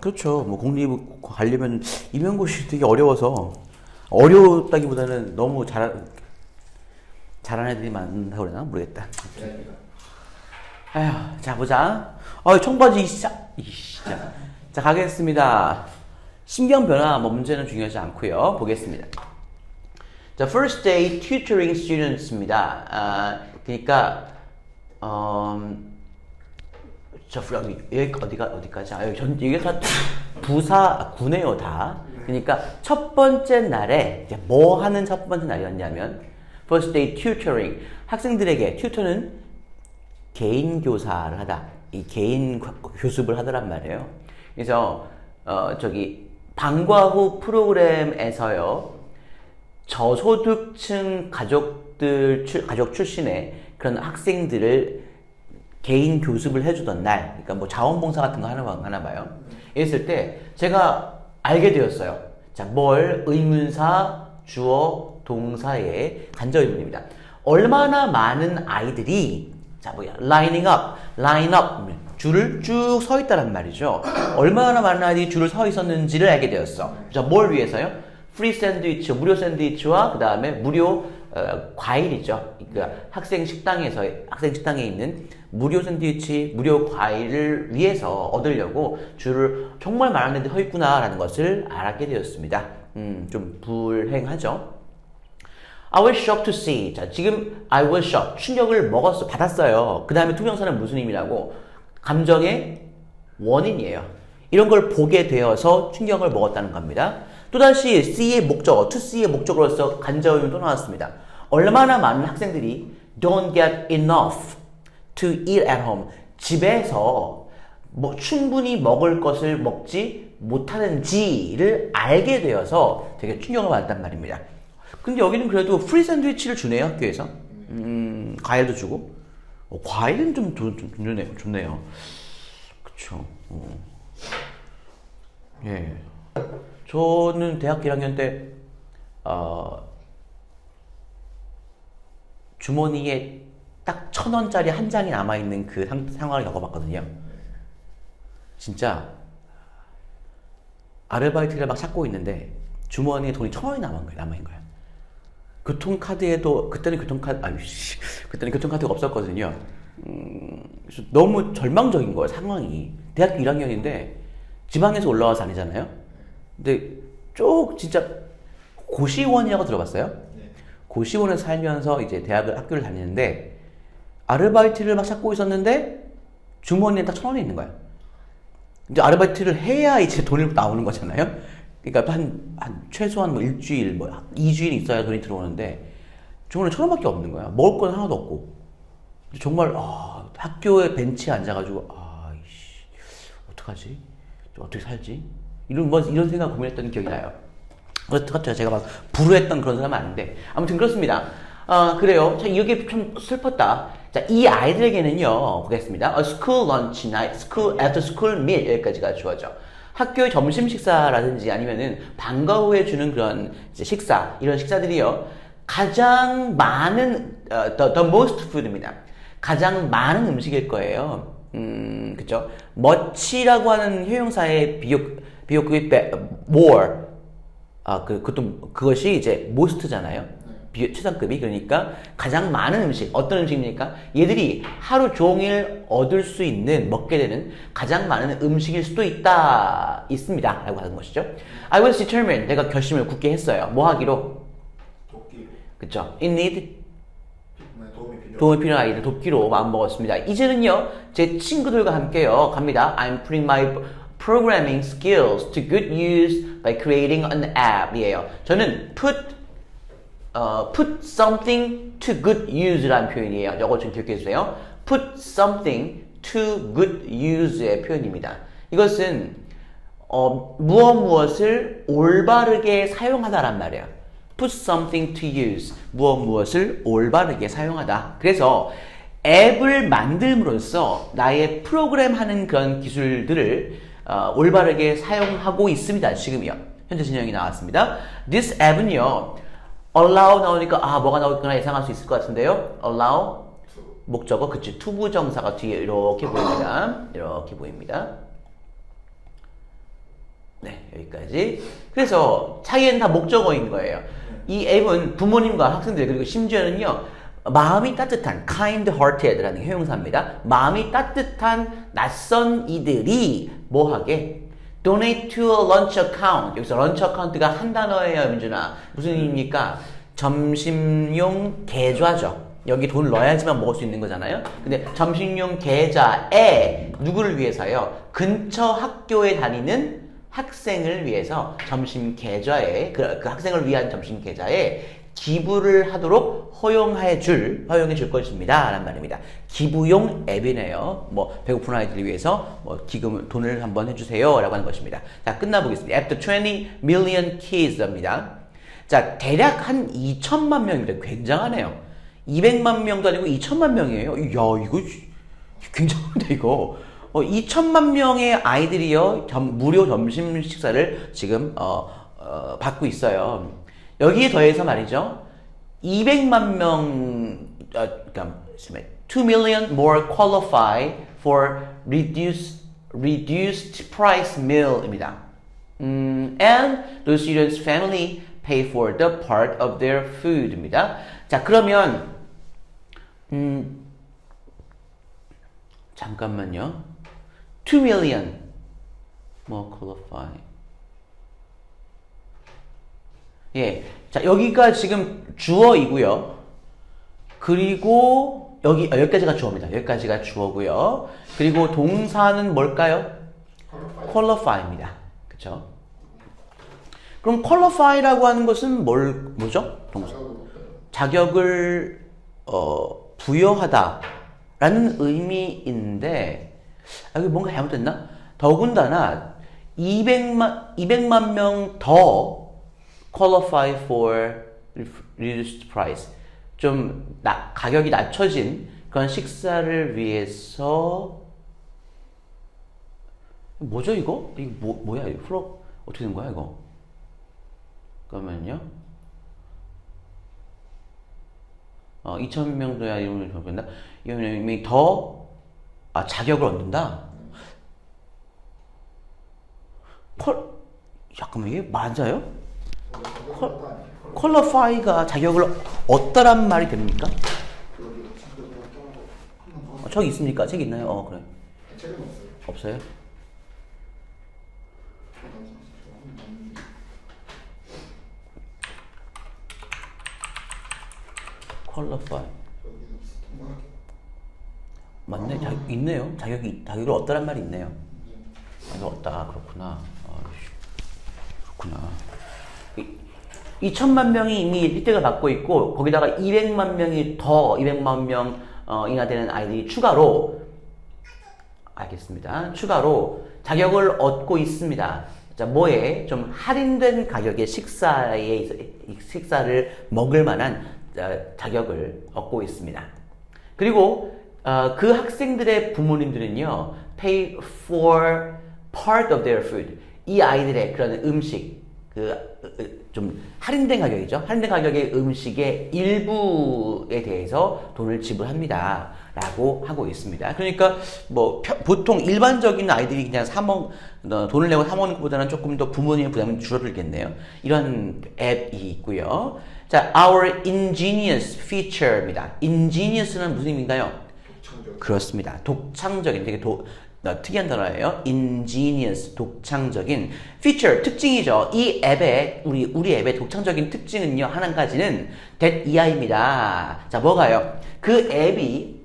그렇죠. 뭐 공립 가려면 임용고시 되게 어려워서 어려웠다기보다는 너무 잘하는 애들이 많다고 그러나 모르겠다. 아휴, 자 보자. 청바지 자 가겠습니다. 신경 변화 뭐 문제는 중요하지 않고요. 보겠습니다. 자, first day tutoring students입니다. 그러니까 여기 어디까지? 여기 다 군에요 다. 그러니까 첫 번째 날에 이제 뭐 하는 첫 번째 날이었냐면 first day tutoring. 학생들에게 튜터는 개인 교사를 하다. 이 개인 교습을 하더란 말이에요. 그래서 방과 후 프로그램에서요. 저소득층 가족 출신의 그런 학생들을 개인 교습을 해주던 날, 그러니까 뭐 자원봉사 같은 거 하나 봐요. 이랬을 때 제가 알게 되었어요. 자, 의문사, 주어, 동사의 간접 의문입니다. 얼마나 많은 아이들이 line up 줄을 쭉 서 있다란 말이죠. 얼마나 많은 아이들이 줄을 서 있었는지를 알게 되었어. 자, 뭘 위해서요? 프리 샌드위치, 무료 샌드위치와 그 다음에 무료 과일이죠. 그러니까 학생 식당에 있는 무료 샌드위치, 무료 과일을 위해서 얻으려고 줄을 정말 많은 애들이 서 있구나라는 것을 알게 되었습니다. 좀 불행하죠. I was shocked to see. 자, 지금 I was shocked. 충격을 받았어요. 그 다음에 투명사는 무슨 의미라고? 감정의 원인이에요. 이런 걸 보게 되어서 충격을 먹었다는 겁니다. 또다시 C의 목적어, to C의 목적으로서 간접음이 또 나왔습니다. 얼마나 많은 학생들이 don't get enough to eat at home. 집에서 충분히 먹을 것을 먹지 못하는지를 알게 되어서 되게 충격을 받았단 말입니다. 근데 여기는 그래도 프리 샌드위치를 주네요, 학교에서. 과일도 주고. 과일은 좀 좋네요. 그쵸. 예. 저는 대학교 1학년 때, 주머니에 딱 1,000원짜리 한 장이 남아있는 그 상황을 겪어봤거든요. 진짜, 아르바이트를 막 찾고 있는데, 주머니에 돈이 1,000원이 남아있는 거예요. 교통카드에도, 그때는 교통카드가 없었거든요. 그래서 너무 절망적인 거예요, 상황이. 대학교 1학년인데, 지방에서 올라와서 다니잖아요? 근데 진짜 고시원이라고 들어봤어요? 네. 고시원에 살면서 이제 학교를 다니는데 아르바이트를 막 찾고 있었는데 주머니에 딱 1,000원이 있는 거야. 이제 아르바이트를 해야 이제 돈이 나오는 거잖아요? 그러니까 최소한 일주일, 2주일 있어야 돈이 들어오는데 주머니에 1,000원밖에 없는 거야. 먹을 건 하나도 없고. 정말, 학교에 벤치에 앉아가지고, 어떡하지? 어떻게 살지? 이런 생각 고민했던 기억이 나요. 그렇죠. 제가 막 불우했던 그런 사람은 아닌데. 아무튼 그렇습니다. 그래요. 자, 이게 좀 슬펐다. 자, 이 아이들에게는요, 보겠습니다. school lunch night, after school meal, 여기까지가 주어져. 학교의 점심 식사라든지 아니면은 방과 후에 주는 그런 식사, 이런 식사들이요, 가장 많은, the most food입니다. 가장 많은 음식일 거예요. 그쵸? much라고 하는 형용사의 비교급이 more. 그것이 이제 most잖아요. 최상급이. 그러니까 가장 많은 음식. 어떤 음식입니까? 얘들이 하루 종일 먹게 되는 가장 많은 음식일 수도 있습니다. 라고 하는 것이죠. I was determined. 내가 결심을 굳게 했어요. 뭐 하기로? 돕기. 그쵸? In need. 도움이 필요한 아이들 돕기로 마음먹었습니다. 이제는요, 제 친구들과 함께요, 갑니다. I'm putting my programming skills to good use by creating an app 이에요. 저는 put something to good use라는 표현이에요. 이거 좀 기억해 주세요. put something to good use의 표현입니다. 이것은, 무엇을 올바르게 사용하다란 말이에요. put something to use. 무엇을 올바르게 사용하다. 그래서 앱을 만듦으로써 나의 프로그램 하는 그런 기술들을 올바르게 사용하고 있습니다. 지금이요. 현재 진행이 나왔습니다. This 앱은요, allow 나오니까 뭐가 나올거나 예상할 수 있을 것 같은데요. allow 목적어, 그치. 투부정사가 뒤에 이렇게 보입니다. 이렇게 보입니다. 네, 여기까지. 그래서 차이는 다 목적어인 거예요. 이 앱은 부모님과 학생들 그리고 심지어는요 마음이 따뜻한 kind-hearted라는 게 형용사입니다. 마음이 따뜻한 낯선 이들이 뭐하게? donate to a lunch account. 여기서 lunch account가 한 단어예요, 민준아. 무슨 의미입니까? 점심용 계좌죠. 여기 돈을 넣어야지만 먹을 수 있는 거잖아요. 근데 점심용 계좌에 누구를 위해서요? 근처 학교에 다니는 학생을 위해서 점심 계좌에 그 학생을 위한 점심 계좌에 기부를 하도록 허용해 줄 것입니다. 라는 말입니다. 기부용 앱이네요. 뭐 배고픈 아이들을 위해서 뭐 기금 돈을 한번 해주세요. 라고 하는 것입니다. 자, 끝나보겠습니다. After 20 million kids입니다. 자, 대략 한 2천만 명입니다. 굉장하네요. 200만 명도 아니고 2천만 명이에요. 야, 이거 굉장한데 이거. 2천만 명의 아이들이요 무료 점심 식사를 지금 받고 있어요. 여기에 더해서 말이죠. 200만 명, 그러니까 2 million more qualify for reduced price meal입니다. And those students' family pay for the part of their food입니다. 자, 그러면 잠깐만요. 2 million more qualify. 예. 자, 여기가 지금 주어이고요. 그리고 여기까지가 주어입니다. 여기까지가 주어고요. 그리고 동사는 뭘까요? qualify입니다. 그쵸? 그럼 qualify라고 하는 것은 뭐죠? 동사. 자격을 부여하다라는 의미인데 여기 뭔가 잘못됐나? 더군다나 200만 명 더 qualify for reduced price. 좀 가격이 낮춰진 그런 식사를 위해서 뭐죠 이거? 이거 뭐야 이거? 플러 어떻게 된 거야 이거? 잠깐만요. 2,000명도야 이러면 적는다. 이러면 더 자격을 얻는다. 잠깐만 이게 맞아요? 퀄리파이가 자격을 얻다란 말이 됩니까? 저기 있습니까? 책 있나요? 그래. 책은 없어요? 퀄리파이. 맞네. 있네요. 자격을 얻다란 말이 있네요. 얻다. 그렇구나. 그렇구나. 2천만 명이 이미 혜택을 받고 있고 거기다가 200만 명이 더 200만 명이나 되는 아이들이 추가로 추가로 자격을 얻고 있습니다. 자, 뭐에 좀 할인된 가격의 식사를 먹을 만한 자격을 얻고 있습니다. 그리고 그 학생들의 부모님들은요, pay for part of their food. 이 아이들의 그런 음식, 좀 할인된 가격이죠. 할인된 가격의 음식의 일부에 대해서 돈을 지불합니다. 라고 하고 있습니다. 그러니까 뭐 보통 일반적인 아이들이 그냥 돈을 내고 사 먹는 것보다는 조금 더 부모님의 부담이 줄어들겠네요. 이런 앱이 있고요. 자, our ingenious feature입니다. ingenious는 무슨 의미인가요? 독창적. 그렇습니다. 독창적인, 되게 특이한 단어예요. ingenious, 독창적인. feature, 특징이죠. 이 앱의, 우리 앱의 독창적인 특징은요, 한 가지는 that 이하입니다. 자, 뭐가요? 그 앱이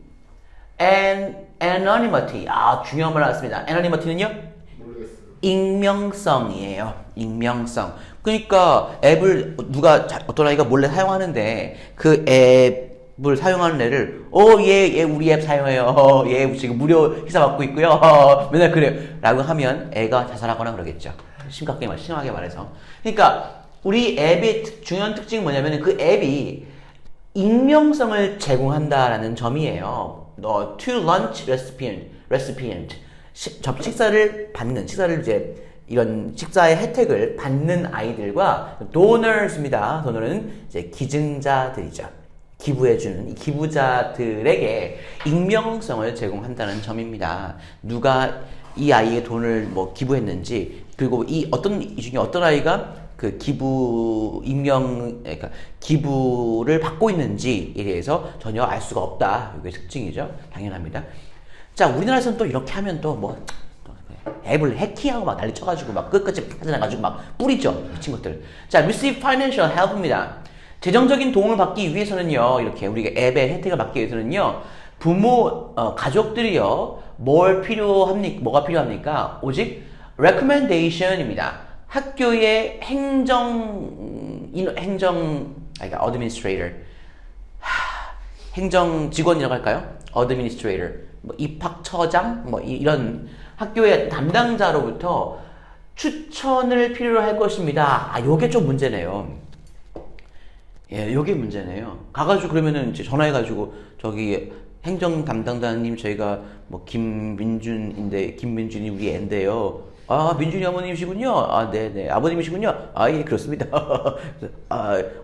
anonymity. 중요한 말 나왔습니다. anonymity는요? 모르겠어요. 익명성이에요. 익명성. 그러니까 앱을 어떤 아이가 몰래 사용하는데 그 앱을 사용하는 애를 얘 우리 앱 사용해요. 얘 지금 무료 희사 받고 있고요. 맨날 그래요. 라고 하면 애가 자살하거나 그러겠죠. 심하게 말해서. 그러니까 우리 앱의 중요한 특징은 뭐냐면 그 앱이 익명성을 제공한다라는 점이에요. to lunch recipient. 식사를 이런 식사의 혜택을 받는 아이들과 donors입니다. donor는 이제 기증자들이죠. 기부해주는 이 기부자들에게 익명성을 제공한다는 점입니다. 누가 이 아이의 돈을 기부했는지 그리고 이 중에 어떤 아이가 그 그러니까 기부를 받고 있는지에 대해서 전혀 알 수가 없다. 이게 특징이죠. 당연합니다. 자, 우리나라에서는 또 이렇게 하면 또 뭐 앱을 해킹하고 막 난리 쳐가지고 막 끝까지 파져나가지고 막 뿌리죠. 미친 것들. 자, receive financial help입니다. 재정적인 도움을 받기 위해서는요, 이렇게 우리가 앱의 혜택을 받기 위해서는요, 가족들이요, 뭐가 필요합니까? 오직 recommendation입니다. 학교의 administrator, 행정 직원이라고 할까요? administrator, 뭐 입학처장, 뭐 이런 학교의 담당자로부터 추천을 필요로 할 것입니다. 요게 좀 문제네요. 예, 요게 문제네요. 가가지고 그러면은 이제 전화해가지고 저기 행정 담당자님 저희가 뭐 김민준이 우리 애인데요. 아, 민준이 어머님이시군요. 아, 네네. 아버님이시군요. 아, 예, 그렇습니다.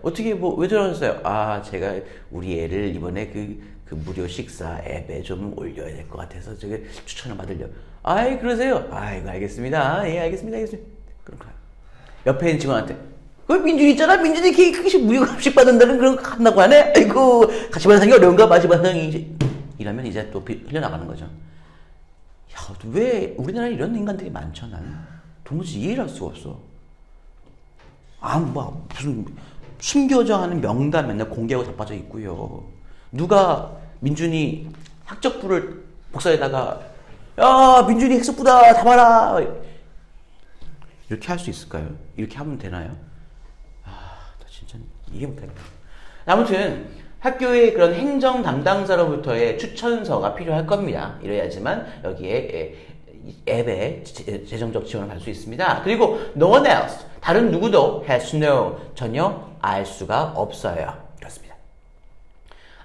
어떻게 왜 저러셨어요? 아, 제가 우리 애를 이번에 그 무료 식사 앱에 좀 올려야 될 것 같아서 제가 추천을 받으려. 아이, 그러세요? 아이고, 알겠습니다. 예, 알겠습니다. 그렇구나. 옆에 있는 직원한테, 그 민준이 있잖아. 민준이 그게 무료급식 받는다는 그런 거 한다고 하네? 아이고, 같이 반상이 어려운가? 마지 반상이. 이러면 이제 또 흘려나가는 거죠. 야, 왜 우리나라에 이런 인간들이 많죠, 나는? 도무지 이해를 할 수가 없어. 무슨 숨겨져 하는 명단 맨날 공개하고 자빠져 있고요. 누가 민준이 학적부를 복사에다가 야, 민준이 학적부다, 담아라! 이렇게 할 수 있을까요? 이렇게 하면 되나요? 나 진짜 이해 못하겠다. 아무튼 학교의 그런 행정 담당자로부터의 추천서가 필요할 겁니다. 이래야지만 여기에 앱에 재정적 지원을 받을 수 있습니다. 그리고 no one else, 다른 누구도 has to know, 전혀 알 수가 없어요. 그렇습니다.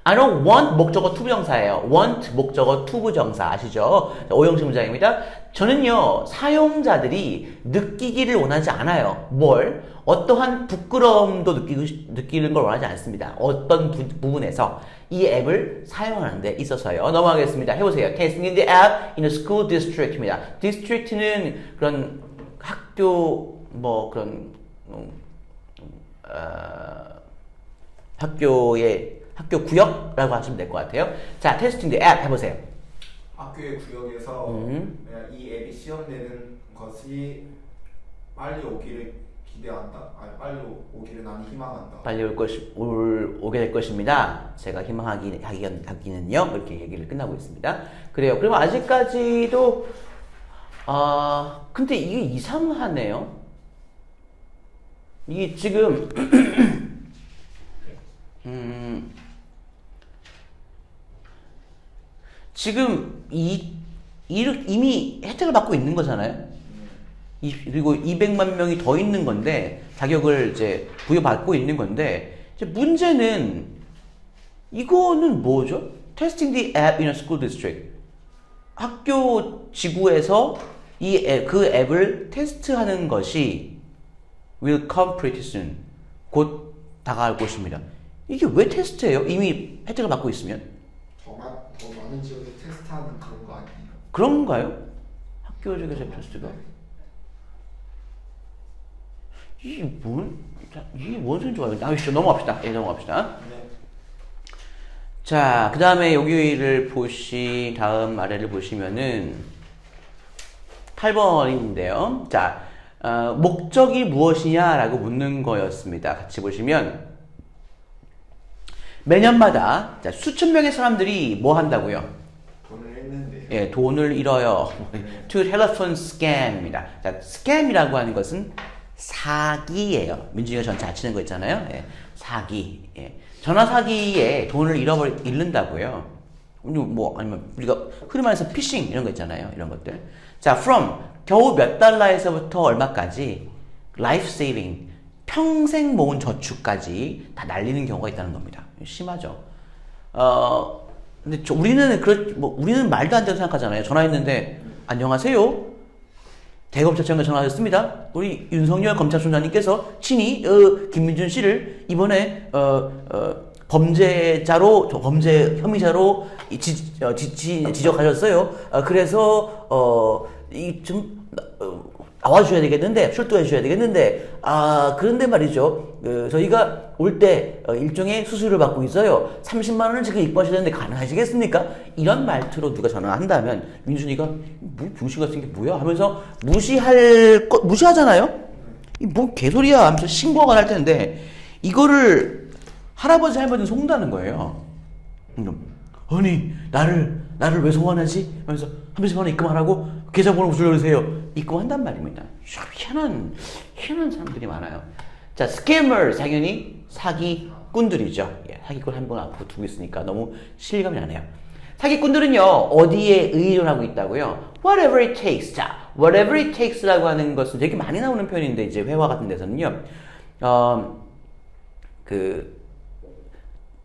I don't want 목적어 투부정사예요. want 목적어 투부정사 아시죠? 오형식 문장입니다. 저는요, 사용자들이 느끼기를 원하지 않아요. 뭘? 어떠한 부끄러움도 느끼는 걸 원하지 않습니다. 어떤 부분에서 이 앱을 사용하는 데 있어서요. 넘어가겠습니다. 해보세요. Testing in the app in a school district입니다. district는 그런 학교, 학교 구역이라고 하시면 될 것 같아요. 자, Testing the app 해보세요. 학교의 구역에서 이 앱이 시험되는 것이 빨리 오기를 기대한다. 아니, 빨리 오기를 나는 희망한다. 빨리 오게 될 것입니다. 제가 희망하기는요. 이렇게 얘기를 끝나고 있습니다. 그래요. 그럼 아직까지도 근데 이게 이상하네요. 이게 지금 지금 이미 혜택을 받고 있는 거잖아요. 그리고 200만 명이 더 있는 건데, 자격을 이제 부여받고 있는 건데, 이제 문제는 이거는 뭐죠? Testing the app in a school district. 학교 지구에서 그 앱을 테스트하는 것이 will come pretty soon. 곧 다가올 것입니다. 이게 왜 테스트예요? 이미 혜택을 받고 있으면? 더 많은 지역에 테스트하는 그런 거 아니에요? 그런가요? 학교 지역에서 테스트가? 이게 뭔 소리인지 모르겠어요. 넘어갑시다. 예, 넘어갑시다. 네. 자, 그 다음에 여기를 다음 아래를 보시면은 8번인데요. 자, 목적이 무엇이냐라고 묻는 거였습니다. 같이 보시면 매년마다 수천 명의 사람들이 뭐 한다고요? 돈을 잃는데요. 예, 돈을 잃어요. To telephone scam입니다. 자, scam이라고 하는 것은 사기예요. 민준이가 전 잘 치는 거 있잖아요. 예, 사기. 예. 전화 사기에 돈을 잃는다고요. 아니면 우리가 흔히 말해서 피싱 이런 거 있잖아요. 이런 것들. 자, from 겨우 몇 달러에서부터 얼마까지 life saving 평생 모은 저축까지 다 날리는 경우가 있다는 겁니다. 심하죠. 근데 우리는 말도 안 되는 생각하잖아요. 전화했는데 안녕하세요. 대검찰청에 전화하셨습니다. 우리 윤석열 검찰총장님께서 친히 김민준 씨를 이번에 범죄 혐의자로 지적하셨어요. 그래서 나와주셔야 되겠는데, 출두해 주셔야 되겠는데, 그런데 말이죠. 저희가 올 때 일종의 수수료를 받고 있어요. 30만 원을 지금 입금하셔야 되는데 가능하시겠습니까? 이런 말투로 누가 전화한다면 민준이가 뭐 병신 같은 게 뭐야 하면서 무시하잖아요. 이 뭐 개소리야 하면서 신고가 날 텐데 이거를 할아버지 할머니는 속는다는 거예요. 아니 나를 왜 소환하지? 하면서 30만 원 입금하라고 계좌번호 불러주세요. 입금한단 말입니다. 희한한 사람들이 많아요. 자, 스캐머 당연히 사기꾼들이죠. 예, 사기꾼 한 번 앞으로 두고 있으니까 너무 실감이 나네요. 사기꾼들은요 어디에 의존하고 있다고요? Whatever it takes. 자, whatever it takes라고 하는 것은 되게 많이 나오는 표현인데 이제 회화 같은 데서는요,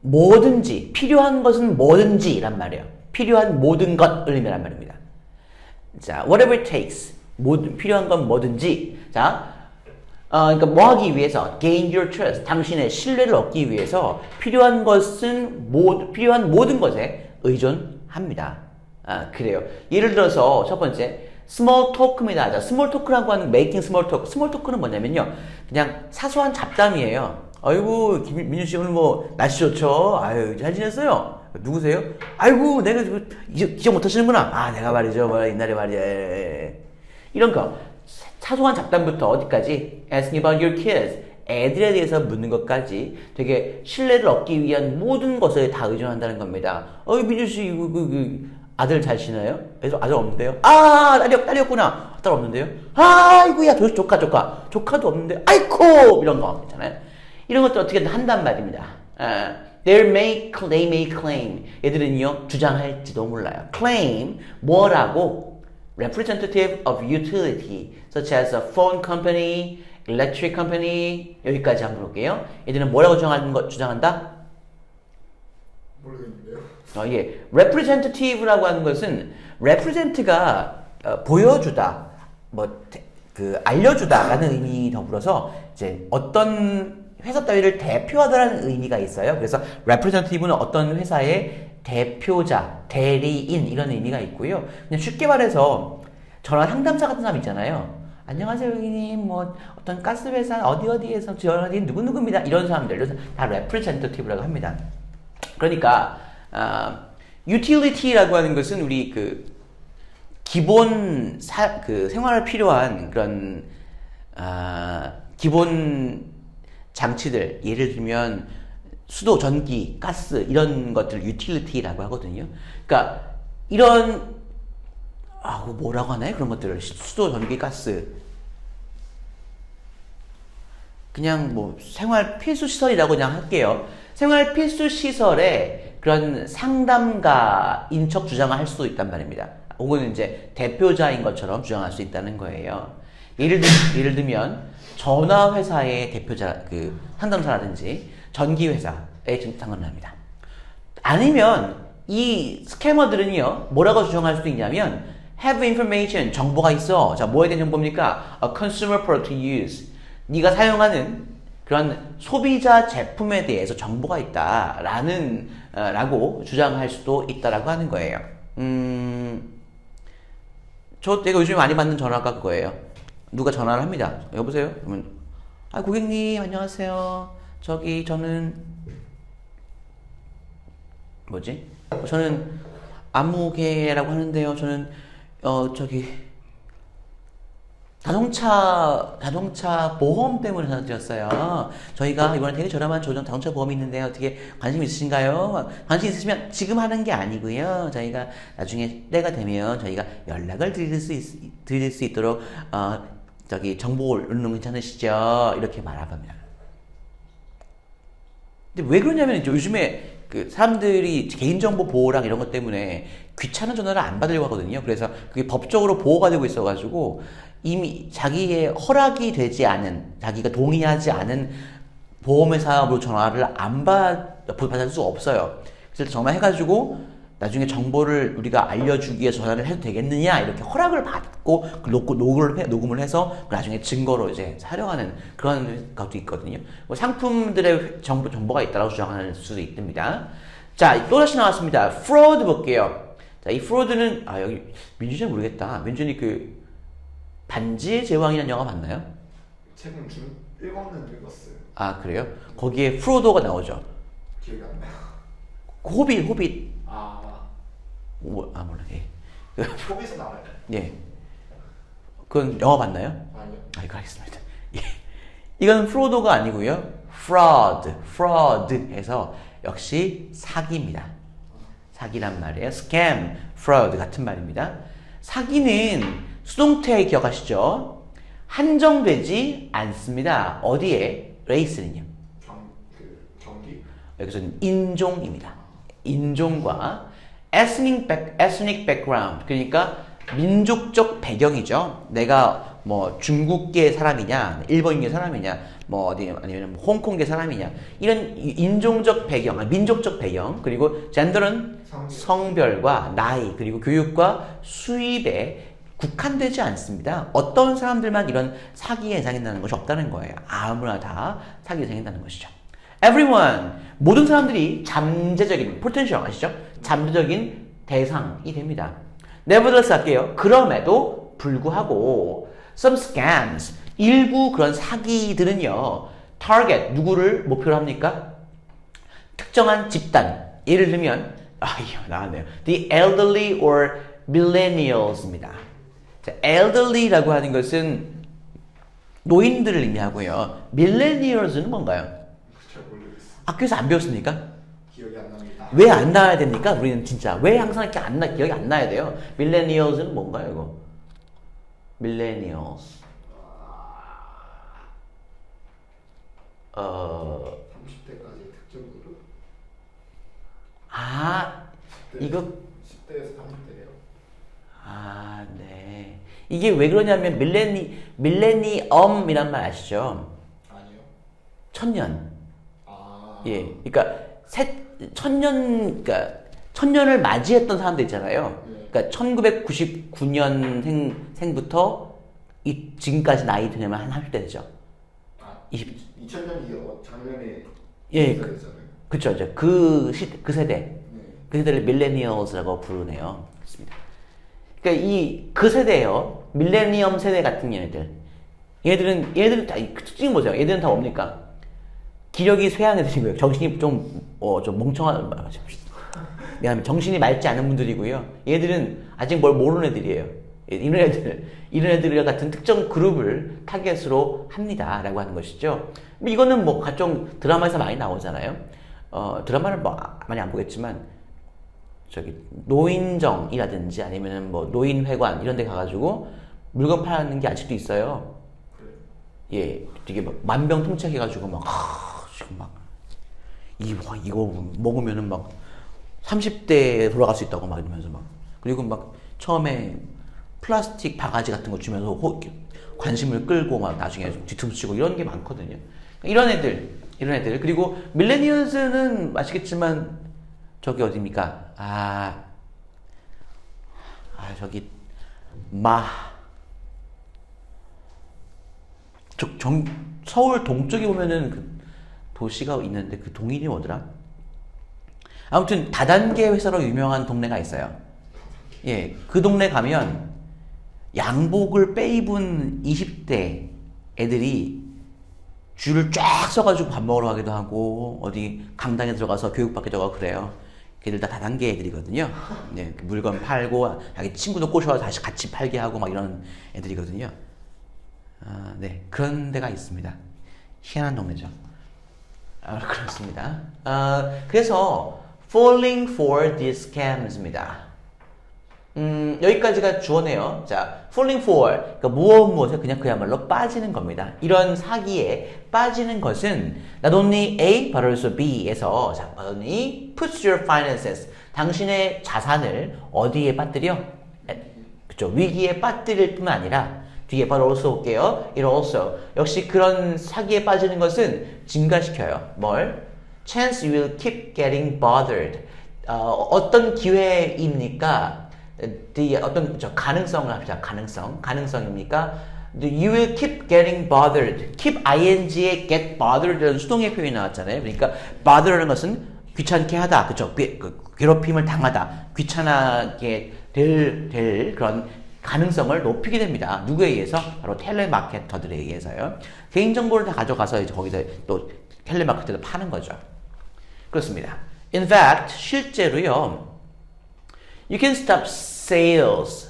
뭐든지 필요한 것은 뭐든지란 말이에요. 필요한 모든 것을 의미란 말입니다. 자, whatever it takes. 필요한 건 뭐든지. 자, 그러니까 뭐 하기 위해서 gain your trust. 당신의 신뢰를 얻기 위해서 필요한 모든 것에 의존합니다. 그래요. 예를 들어서 첫 번째 small talk입니다. 자, small talk라고 하는 making small talk. small talk는 뭐냐면요, 그냥 사소한 잡담이에요. 아이고 민준 씨 오늘 뭐 날씨 좋죠? 아유 잘 지냈어요? 누구세요? 아이고 내가 기억 못 하시는구나. 내가 말이죠 뭐 옛날에 말이야. 이런 거 사소한 잡담부터 어디까지 asking about your kids, 애들에 대해서 묻는 것까지 되게 신뢰를 얻기 위한 모든 것에 다 의존한다는 겁니다. 민준 씨 아들 잘 지내요? 아들 없는데요? 딸이었구나. 딸 없는데요? 아이고야 조카도 없는데 아이코 이런 거 있잖아요. 이런 것도 어떻게 한단 말입니다. They may claim. 얘들은요 주장할지도 몰라요. Claim 뭐라고? Representative of utility, such as a phone company, electric company. 여기까지 한번 볼게요. 얘들은 뭐라고 주장한다? 모르겠는데요. 예, representative라고 하는 것은 represent가 보여주다, 알려주다라는 의미 더불어서 이제 어떤 회사 따위를 대표하다라는 의미가 있어요. 그래서 representative는 어떤 회사의 대표자, 대리인 이런 의미가 있고요. 그냥 쉽게 말해서 전화 상담사 같은 사람 있잖아요. 안녕하세요 고객님, 뭐 어떤 가스 회사 어디에서 전화드린 누구누구입니다. 이런 사람들 다 representative라고 합니다. 그러니까 utility라고 하는 것은 우리 기본 생활에 필요한 그런 기본 장치들, 예를 들면 수도, 전기, 가스 이런 것들 utility라고 하거든요. 그러니까 이런 뭐라고 하나요? 그런 것들을 수도, 전기, 가스 그냥 뭐 생활 필수 시설이라고 그냥 할게요. 생활 필수 시설에 그런 상담가인 척 주장을 할 수도 있단 말입니다. 혹은 이제 대표자인 것처럼 주장할 수 있다는 거예요. 예를 들면 전화회사의 대표자, 상담사라든지 전기회사에 상관을 합니다. 아니면 이 스캐머들은요, 뭐라고 주장할 수도 있냐면, have information, 정보가 있어. 자, 뭐에 대한 정보입니까? A consumer product to use. 네가 사용하는 그런 소비자 제품에 대해서 정보가 있다. 라고 주장할 수도 있다라고 하는 거예요. 내가 요즘에 많이 받는 전화가 그거예요. 누가 전화를 합니다. 여보세요? 그러면 고객님 안녕하세요. 저는 저는 안무개라고 하는데요. 저는 자동차 보험 때문에 전화드렸어요. 저희가 이번에 되게 저렴한 자동차 보험이 있는데 어떻게 관심 있으신가요? 관심 있으시면 지금 하는 게 아니고요. 저희가 나중에 때가 되면 저희가 연락을 드릴 수 있도록 정보를 얻는 거 괜찮으시죠? 이렇게 말합니다. 근데 왜 그러냐면 요즘에 사람들이 개인정보 보호랑 이런 것 때문에 귀찮은 전화를 안 받으려고 하거든요. 그래서 그게 법적으로 보호가 되고 있어가지고 이미 자기의 허락이 되지 않은, 자기가 동의하지 않은 보험회사로 전화를 받을 수 없어요. 그래서 전화해가지고 나중에 정보를 우리가 알려주기 위해서 전화를 해도 되겠느냐 이렇게 허락을 받고 녹음을 해서 나중에 증거로 이제 사용하는 그런 것도 있거든요. 뭐 상품들의 정보가 있다고 주장하는 수도 있답니다. 자, 또다시 나왔습니다. fraud 볼게요. 자, 이 fraud는 여기 민준이 모르겠다. 민준이 반지의 제왕이라는 영화 봤나요? 책은 읽어는 읽었어요. 아 그래요? 거기에 프로도가 나오죠. 기억이 안 나요. 호빗. 아, 몰라. 예. 호빗은 알아요. 예. 그건 영화 봤나요? 아니요. 이거 알겠습니다. 예. 이건 프로도가 아니고요. fraud 해서 역시 사기입니다. 사기란 말이에요. scam, fraud 같은 말입니다. sa기는 수동태 기억하시죠? 한정되지 않습니다. 어디에? race는요. 경기? 여기서는 인종입니다. 인종과 ethnic background, 그러니까 민족적 배경이죠. 내가 뭐 중국계 사람이냐, 일본계 사람이냐, 뭐 어디 아니면 홍콩계 사람이냐, 이런 인종적 배경, 민족적 배경, 그리고 젠더는 성별과 나이, 그리고 교육과 수입에 국한되지 않습니다. 어떤 사람들만 이런 사기에 해당한다는 것이 없다는 거예요. 아무나 다 사기에 해당한다는 것이죠. Everyone, 모든 사람들이 잠재적인 potential 아시죠? 잠재적인 대상이 됩니다. Nevertheless 할게요. 그럼에도 불구하고 some scams, 일부 그런 사기들은요. target, 누구를 목표로 합니까? 특정한 집단. 예를 들면 이거 나왔네요. The elderly or millennials입니다. 자, elderly라고 하는 것은 노인들을 의미하고요. millennials는 뭔가요? 잘 모르겠어요. 학교에서 안 배웠습니까? 기억이 안 납니다. 왜 안 나야 됩니까? 우리는 진짜 왜 항상 이렇게 기억이 안 나야 돼요? millennials는 뭔가요, 이거? millennials. 30대까지 특정 그룹? 이거 10대에서 30대예요. 네. 이게 왜 그러냐면 밀레니엄이란 말 아시죠? 아니요. 천년. 아. 예. 그러니까 천년을 맞이했던 사람들 있잖아요. 그러니까 1999년생부터 지금까지 나이 되면 한 30대 되죠. 2000년이요. 작년에 예. 있었잖아요. 그쵸. 그 세대. 네. 그 세대를 밀레니얼스라고 부르네요. 그렇습니다. 그러니까 그 세대예요. 밀레니엄 세대 같은 얘네들은 다 특징 보세요. 얘들은 다 뭡니까? 기력이 쇠한 애들이고요. 정신이 좀 멍청한, 미안합니다. 정신이 맑지 않은 분들이고요. 얘들은 아직 뭘 모르는 애들이에요. 이런 애들 같은 특정 그룹을 타겟으로 합니다. 라고 하는 것이죠. 이거는 뭐 각종 드라마에서 많이 나오잖아요. 드라마를 뭐 많이 안 보겠지만, 노인정이라든지 아니면은 뭐 노인회관 이런 데 가가지고 물건 파는 게 아직도 있어요. 예, 되게 막 만병통치약해가지고 지금 이거 먹으면은 막 30대에 돌아갈 수 있다고 막 이러면서 그리고 막 처음에 플라스틱 바가지 같은 거 주면서 관심을 끌고 막 나중에 뒤통수치고 이런 게 많거든요. 이런 애들 그리고 밀레니얼즈는 아시겠지만 저기 어디입니까? 저기 서울 동쪽에 보면은 그 도시가 있는데 그 동이 뭐더라? 아무튼 다단계 회사로 유명한 동네가 있어요. 예, 그 동네 가면 양복을 빼입은 20대 애들이 줄을 쫙 서가지고 밥 먹으러 가기도 하고 어디 강당에 들어가서 교육받기도 하고 그래요. 걔들 다 다단계 애들이거든요. 네, 물건 팔고 자기 친구도 꼬셔서 다시 같이 팔게 하고 막 이런 애들이거든요. 네, 그런 데가 있습니다. 희한한 동네죠. 그렇습니다. 그래서 falling for these scams입니다. 여기까지가 주어네요. 자, falling for, 그러니까 무엇에 그냥 그야말로 빠지는 겁니다. 이런 사기에 빠지는 것은 not only A, but also B에서 not only puts your finances, 당신의 자산을 어디에 빠뜨려? 그쵸, 위기에 빠뜨릴 뿐만 아니라 뒤에 바로 also 볼게요. It also, 역시 그런 사기에 빠지는 것은 증가시켜요. 뭘? Chance you will keep getting bothered. 어떤 기회입니까? 어떤 가능성을 합시다. 가능성입니까? You will keep getting bothered. keep ing에 get bothered라는 수동의 표현이 나왔잖아요. 그러니까 bother라는 것은 귀찮게 하다, 그죠? 괴롭힘을 당하다, 귀찮게 될 그런 가능성을 높이게 됩니다. 누구에 의해서? 바로 텔레마케터들에 의해서요. 개인정보를 다 가져가서 이제 거기서 또 텔레마케터를 파는 거죠. 그렇습니다. In fact, 실제로요. You can stop sales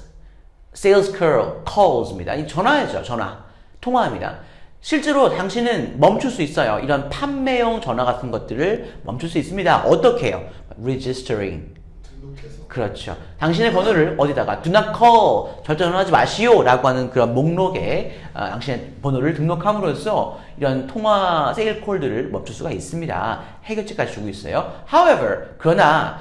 calls입니다. 이 전화죠, 전화. 통화합니다. 실제로 당신은 멈출 수 있어요. 이런 판매용 전화 같은 것들을 멈출 수 있습니다. 어떻게 해요? Registering. 등록해서. 그렇죠. 당신의 번호를 어디다가 Do not call, 절대 전화하지 마시오 라고 하는 그런 목록에 당신의 번호를 등록함으로써 이런 통화 세일 콜들을 멈출 수가 있습니다. 해결책까지 주고 있어요. However, 그러나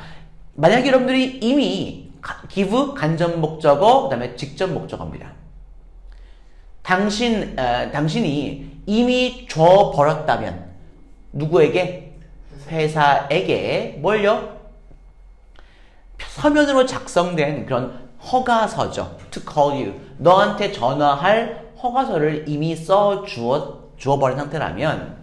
만약에 여러분들이 이미 give 간접 목적어, 그 다음에 직접 목적어입니다. 당신이 이미 줘버렸다면 누구에게? 회사에게 뭘요? 서면으로 작성된 그런 허가서죠. To call you. 너한테 전화할 허가서를 이미 주어버린 상태라면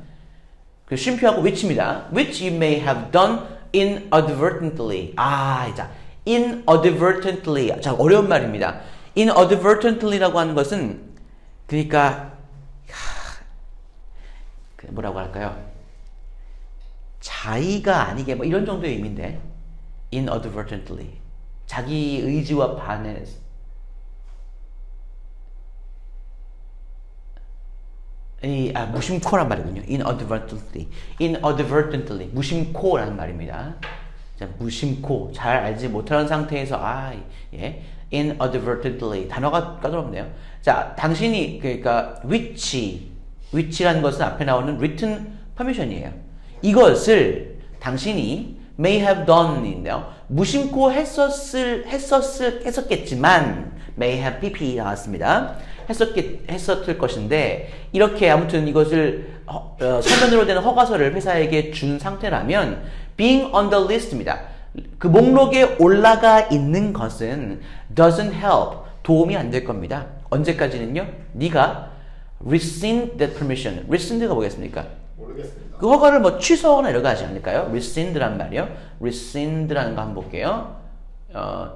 그 쉼표하고 which입니다. Which you may have done inadvertently. 자, inadvertently. 자, 어려운 말입니다. inadvertently라고 하는 것은 그러니까 뭐라고 할까요? 자의가 아니게 뭐 이런 정도의 의미인데 inadvertently 자기 의지와 반해서 무심코란 말이군요. inadvertently 무심코라는 말입니다. 자, 무심코 잘 알지 못하는 상태에서 inadvertently 단어가 까다롭네요. 자, 당신이 그러니까 which라는 것은 앞에 나오는 written permission이에요. 이것을 당신이 may have done인데요. 무심코 했었겠지만 may have pp 나왔습니다. 했었을 것인데 이렇게 아무튼 이것을 서면으로 된 허가서를 회사에게 준 상태라면 being on the list입니다. 그 목록에 올라가 있는 것은 doesn't help 도움이 안 될 겁니다. 언제까지는요? 네가 rescind that permission. rescind가 뭐겠습니까? 모르겠습니다. 그 허가를 뭐 취소하거나 이런 거 하지 않을까요? rescind란 말이요. rescind라는 거 한번 볼게요.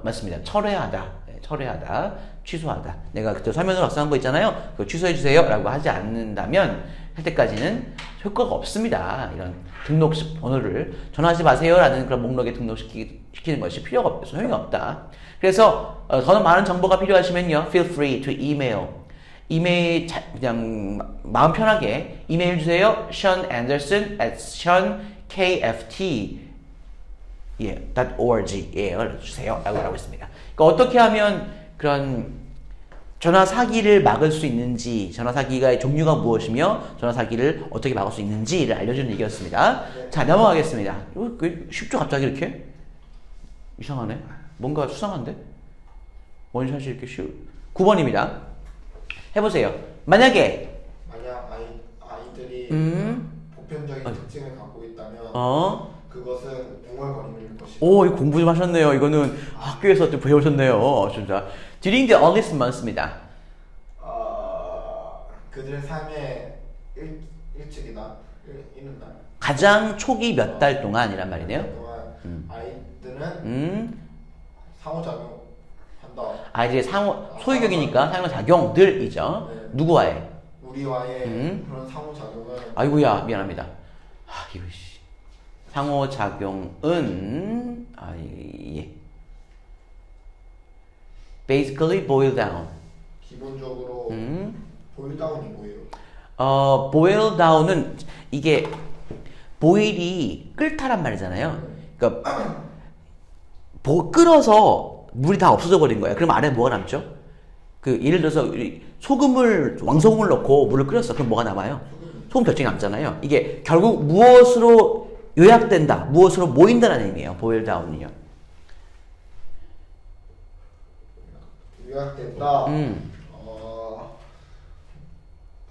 맞습니다. 철회하다. 철회하다. 취소하다. 내가 그때 서면으로 작성한 거 있잖아요. 그거 취소해 주세요. 라고 하지 않는다면 할 때까지는 효과가 없습니다. 이런 등록 번호를 전화하지 마세요. 라는 그런 목록에 등록시키는 것이 필요가 없어서 소용이 없다. 그래서 더 많은 정보가 필요하시면요. feel free to email. 이메일 그냥 마음 편하게 이메일 주세요. sean_anderson@seankft.org에 주세요. 라고 하고 있습니다. 그러니까 어떻게 하면 그런 전화 사기를 막을 수 있는지, 전화 사기의 종류가 무엇이며 전화 사기를 어떻게 막을 수 있는지를 알려주는 얘기였습니다. 자, 넘어가겠습니다. 쉽죠? 갑자기 이렇게? 이상하네. 뭔가 수상한데? 원샷이 이렇게 쉬워. 9번입니다. 해보세요. 만약 아이들이 보편적인 특징을 갖고 있다면 그것은 웅얼거림일 것이다. 오, 이거 공부 좀 하셨네요. 이거는 학교에서 좀 배우셨네요. 진짜. During the earliest months입니다. 그들의 삶의 일찍이나 이는 날. 가장 초기 몇 달 동안이란 말이네요. 동안 아이들은 상호작용. 이제 소유격이니까 상호작용들이죠. 네. 누구와의? 우리와의 그런 상호작용을. 아이고야, 미안합니다. 상호작용은 예. Basically boil down. 기본적으로 boil down이 뭐예요? boil down은 이게 boil이 끓다란 말이잖아요. 그러니까 끓어서 물이 다 없어져 버린 거예요. 그럼 안에 뭐가 남죠? 그 예를 들어서 왕소금을 넣고 물을 끓였어. 그럼 뭐가 남아요? 소금 결정이 남잖아요. 이게 결국 무엇으로 요약된다, 무엇으로 모인다는 의미예요. boil down이요. 요약된다.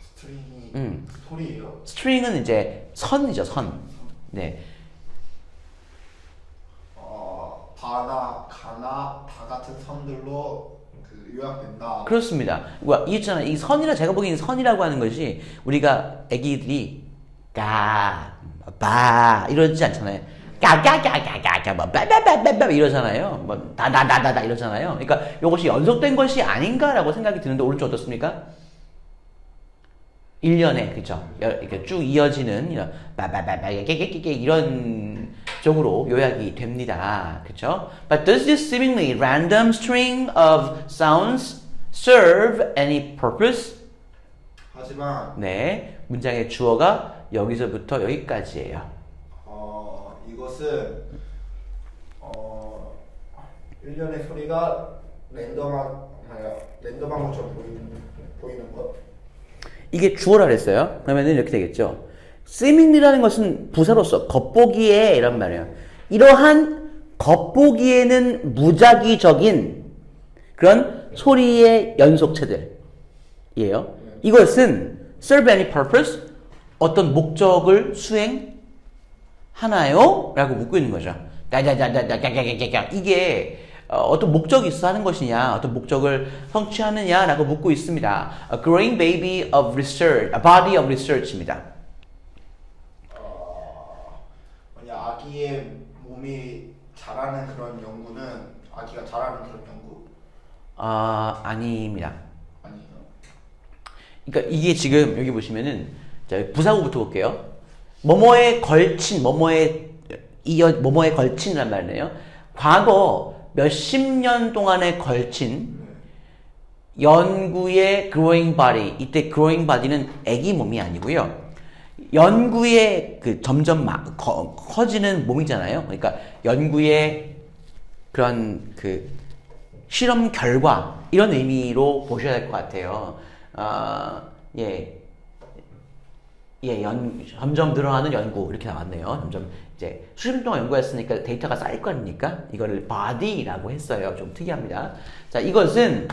스트링이 소리예요. 스트링은 이제 선이죠, 선. 네. 바나, 가나, 다 같은 선들로 요약된다. 그렇습니다. 이 있잖아요. 이 선이라 제가 보기엔 선이라고 하는 것이 우리가 애기들이 가, 바 이러지 않잖아요. 까까까까까까 뭐 빠빠빠빠빠 이러잖아요. 뭐 다다다다다 이러잖아요. 그러니까 이것이 연속된 것이 아닌가라고 생각이 드는데 오른쪽 어떻습니까? 1년에 그죠? 이렇게 쭉 이어지는 이런 빠빠빠빠 깨깨깨깨 이런 쪽으로 요약이 됩니다. 그죠? But does this seemingly random string of sounds serve any purpose? 하지만 네, 문장의 주어가 여기서부터 여기까지예요. 이것은 1년의 소리가 랜덤한 것처럼 보이는 것. 이게 주어라 그랬어요. 그러면은 이렇게 되겠죠. seemingly라는 것은 부사로서 겉보기에 이란 말이에요. 이러한 겉보기에는 무작위적인 그런 소리의 연속체들이에요. 이것은 serve any purpose? 어떤 목적을 수행하나요? 라고 묻고 있는 거죠. 이게 어떤 목적이 있어 하는 것이냐, 어떤 목적을 성취하느냐라고 묻고 있습니다. A growing baby of research, a body of research입니다. 만약 아기의 몸이 자라는 그런 연구는 아기가 자라는 그런 연구? 아닙니다. 아니에요. 그러니까 이게 지금 여기 보시면은 자, 부사구부터 볼게요. 뭐뭐에 걸친, 뭐뭐에 걸친이란 말이에요. 과거 몇십 년 동안에 걸친 연구의 growing body. 이때 growing body는 아기 몸이 아니고요. 연구의 그 점점 커지는 몸이잖아요. 그러니까 연구의 그런 그 실험 결과 이런 의미로 보셔야 될 것 같아요. 점점 늘어나는 연구 이렇게 나왔네요. 점점 이제 수십 년 동안 연구했으니까 데이터가 쌓일 거 아닙니까? 이거를 body라고 했어요. 좀 특이합니다. 자, 이것은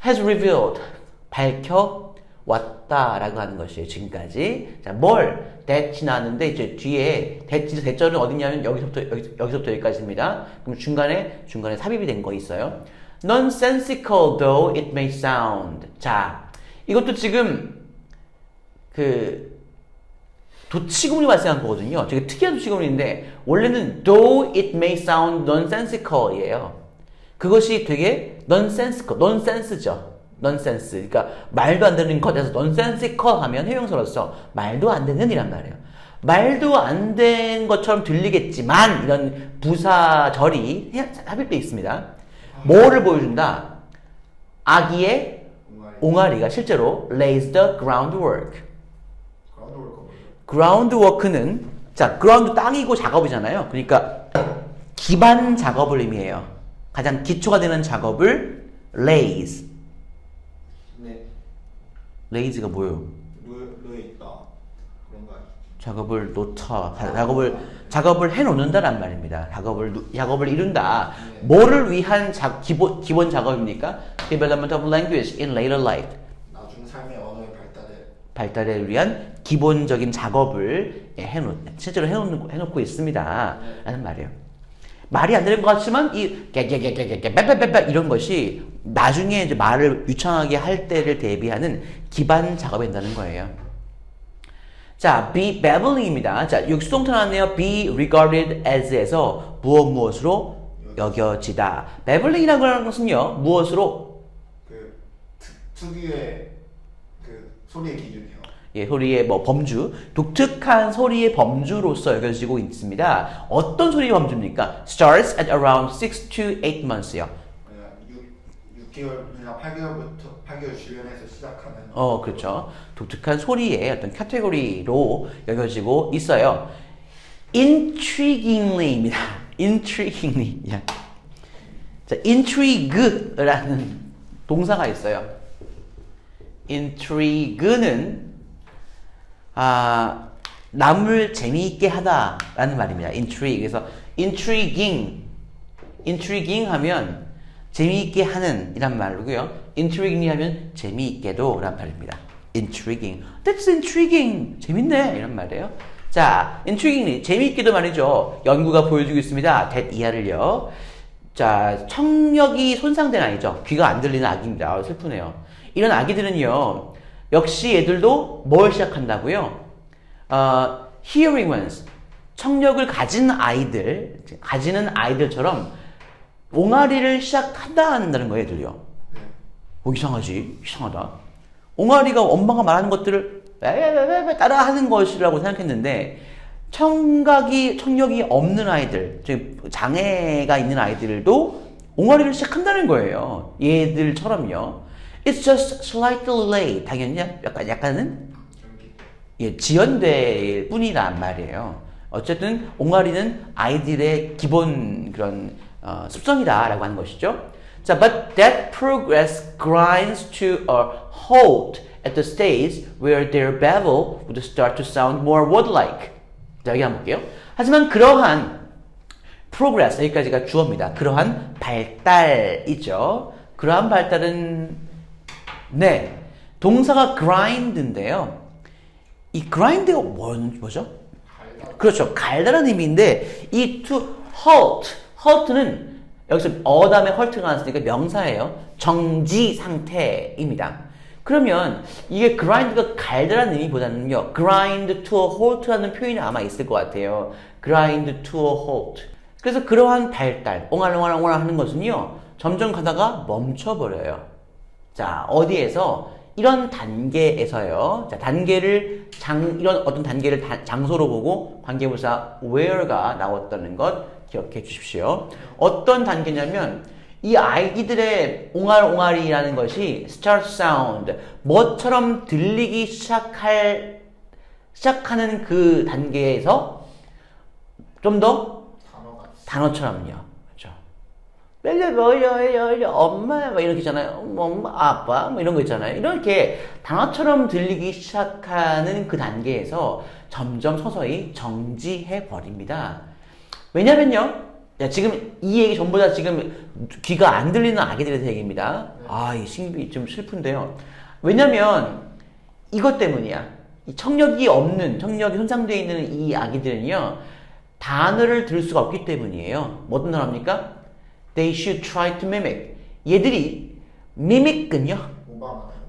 has revealed 밝혀왔다라고 하는 것이에요. 지금까지. 자, 뭘 that이 나왔는데 이제 뒤에 대절은 어디냐면 여기서부터 여기까지입니다. 그럼 중간에 삽입이 된 거 있어요. Nonsensical though it may sound. 자, 이것도 지금 그 도치구문이 발생한 거거든요. 되게 특이한 도치구문인데 원래는 though it may sound nonsensical이에요. 그것이 되게 nonsense죠. nonsense. 그러니까 말도 안 되는 것에서 nonsensical 하면 형용사로서 말도 안 되는 이란 말이에요. 말도 안 된 것처럼 들리겠지만 이런 부사절이 삽입되어 있습니다. 뭐를 보여준다? 아기의 옹알이가 실제로 lays the groundwork. groundwork는 자, ground 땅이고 작업이잖아요. 그러니까 기반 작업을 의미해요. 가장 기초가 되는 작업을 lays. 네. lays가 뭐예요? 루에 있다. 그런 거 아니에요? 작업을 놓다. 작업을 해놓는다란 말입니다. 작업을 이룬다. 네. 뭐를 위한 기본 작업입니까? Development of language in later life. 나중 삶의 언어의 발달을 위한 기본적인 작업을 실제로 해놓고 있습니다. 라는 말이에요. 말이 안 되는 것 같지만 이 빼빼빼빼 이런 것이 나중에 이제 말을 유창하게 할 때를 대비하는 기반 작업이 된다는 거예요. 자, be babbling입니다. 자, 여기 수동태 나왔네요. be regarded as에서 무엇으로 여겨지다. babbling이라고 하는 것은요, 무엇으로? 그 특유의 그 소리의 기준이요. 예, 소리의 범주, 독특한 소리의 범주로서 여겨지고 있습니다. 어떤 소리의 범주입니까? Starts at around 6 to 8 months요. 6개월이나 8개월 주변에서 시작하는. 그렇죠. 독특한 소리의 어떤 카테고리로 여겨지고 있어요. Intriguingly입니다. Intriguingly. 자, intrigue라는 동사가 있어요. intrigue는 남을 재미있게 하다라는 말입니다. intrigue. 그래서 intriguing 하면 재미있게 하는 이란 말이고요. intriguingly 하면 재미있게도 라는 말입니다. intriguing. That's intriguing. 재밌네. 이런 말이에요. 자, intriguingly. 재미있게도 말이죠. 연구가 보여주고 있습니다. that 이하를요. 자, 청력이 손상된 아이죠. 귀가 안 들리는 아기입니다. 슬프네요. 이런 아기들은요. 역시 얘들도 뭘 시작한다고요? hearing ones. 청력을 가지는 아이들처럼 옹알이를 시작한다는 거예요, 애들요. 이상하지? 이상하다. 옹알이가 엄마가 말하는 것들을 따라하는 것이라고 생각했는데 청력이 없는 아이들, 즉 장애가 있는 아이들도 옹알이를 시작한다는 거예요. 얘들처럼요. It's just slightly late. 당연히 약간은 지연될 뿐이란 말이에요. 어쨌든 옹알이는 아이들의 기본 그런 습성이다라고 하는 것이죠. 자, but that progress grinds to a halt at the stage where their babble would start to sound more word-like. 자, 여기 한번 볼게요. 하지만 그러한 progress, 여기까지가 주어입니다. 그러한 발달이죠. 그러한 발달은 네, 동사가 grind인데요. 이 grind가 뭐죠? 그렇죠. 갈다라는 의미인데 이 to halt는 여기서 다음에 halt가 나왔으니까 명사예요. 정지 상태입니다. 그러면 이게 grind가 갈다라는 의미보다는요. grind to a halt라는 표현이 아마 있을 것 같아요. grind to a halt. 그래서 그러한 발달, 옹알옹알 하는 것은요. 점점 가다가 멈춰버려요. 자, 어디에서? 이런 단계에서요. 자, 이런 어떤 단계를 장소로 보고 관계부사 where가 나왔다는 것 기억해 주십시오. 어떤 단계냐면 이 아이들의 옹알옹알이라는 것이 start sound, 뭐처럼 들리기 시작하는 그 단계에서 좀 더 단어처럼요. 엄마 막 이렇게 있잖아요. 엄마, 아빠 뭐 이런 거 있잖아요. 이렇게 단어처럼 들리기 시작하는 그 단계에서 점점 서서히 정지해 버립니다. 왜냐면요. 지금 이 얘기 전부 다 지금 귀가 안 들리는 아기들의 얘기입니다. 이 신비 좀 슬픈데요. 왜냐면 이것 때문이야. 이 청력이 손상되어 있는 이 아기들은요. 단어를 들을 수가 없기 때문이에요. 어떤 단어입니까? They should try to mimic. 얘들이 mimic은요.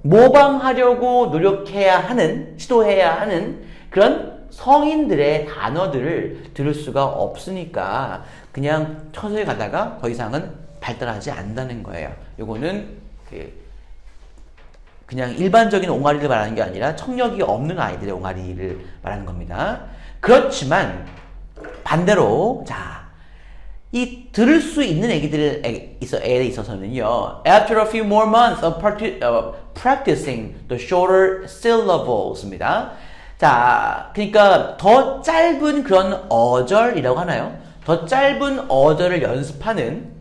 모방하려고 시도해야 하는 그런 성인들의 단어들을 들을 수가 없으니까 그냥 서서히 가다가 더 이상은 발달하지 않는다는 거예요. 요거는 그냥 일반적인 옹알이를 말하는 게 아니라 청력이 없는 아이들의 옹알이를 말하는 겁니다. 그렇지만 반대로 이 들을 수 있는 애에 있어서는요. After a few more months of practicing the shorter syllables입니다. 자, 그러니까 더 짧은 그런 어절이라고 하나요? 더 짧은 어절을 연습하는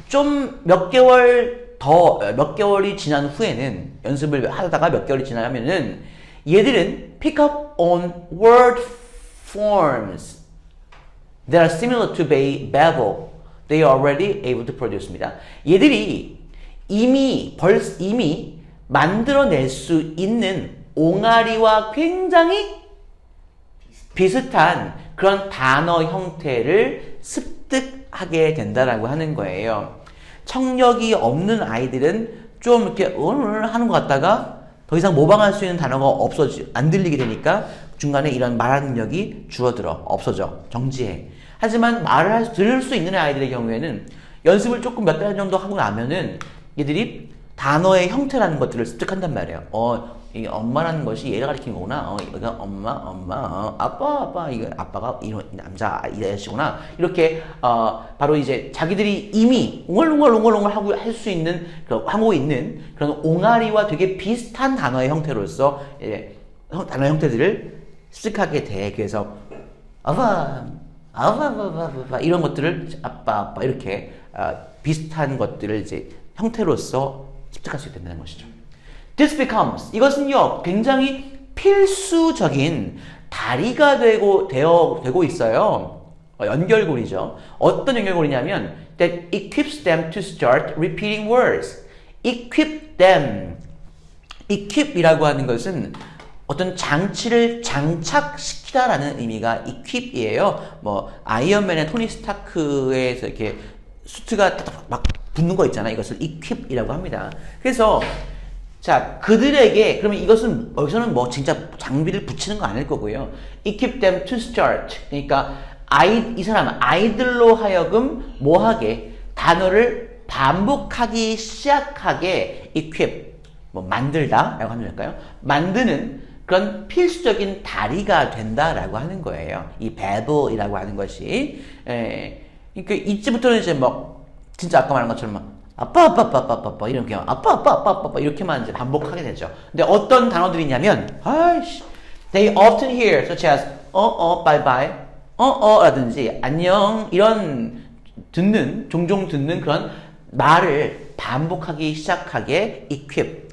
좀 몇 개월이 지난 후에는 연습을 하다가 몇 개월이 지나면은 얘들은 pick up on word forms that are similar to babble. They are already able to produce입니다. 얘들이 이미 만들어낼 수 있는 옹알이와 굉장히 비슷한 그런 단어 형태를 습득하게 된다라고 하는 거예요. 청력이 없는 아이들은 좀 이렇게 하는 것 같다가 더 이상 모방할 수 있는 단어가 안 들리게 되니까 중간에 이런 말하는 능력이 없어져, 정지해. 하지만 들을 수 있는 아이들의 경우에는 연습을 조금 몇 달 정도 하고 나면은 얘들이 단어의 형태라는 것들을 습득한단 말이에요. 이 엄마라는 것이 얘가 가리키는 거구나. 이거 엄마, 아빠, 이거 아빠가 이런 남자 이래시구나. 이렇게 바로 이제 자기들이 이미 옹알옹알 하고 있는 그런 옹알이와 되게 비슷한 단어의 형태로서 단어 형태들을 습득하게 돼. 그래서 아빠 이런 것들을 아빠 이렇게 비슷한 것들을 이제 형태로서 습득할 수 있게 된다는 것이죠. This becomes, 이것은요 굉장히 필수적인 다리가 되고 있어요. 연결고리죠. 어떤 연결고리냐면 that equips them to start repeating words. equip them. equip이라고 하는 것은 어떤 장치를 장착시키다라는 의미가 equip이에요. 아이언맨의 토니 스타크에서 이렇게 수트가 막 붙는 거 있잖아요. 이것을 equip이라고 합니다. 그래서 자, 그들에게, 그러면 이것은, 여기서는 뭐 진짜 장비를 붙이는 거 아닐 거고요. equip them to start. 그러니까, 이 사람, 아이들로 하여금 뭐 하게? 단어를 반복하기 시작하게 equip, 뭐 만들다 라고 하면 될까요? 만드는 그런 필수적인 다리가 된다라고 하는 거예요. 이 verb이라고 하는 것이. 그러니까 이제부터는 이제 뭐, 진짜 아까 말한 것처럼 막, 아빠 이렇게 아빠 이렇게만 이제 반복하게 되죠. 근데 어떤 단어들이 있냐면 아이씨, they often hear such as bye bye, 라든지 안녕 이런 종종 듣는 그런 말을 반복하기 시작하게 equip,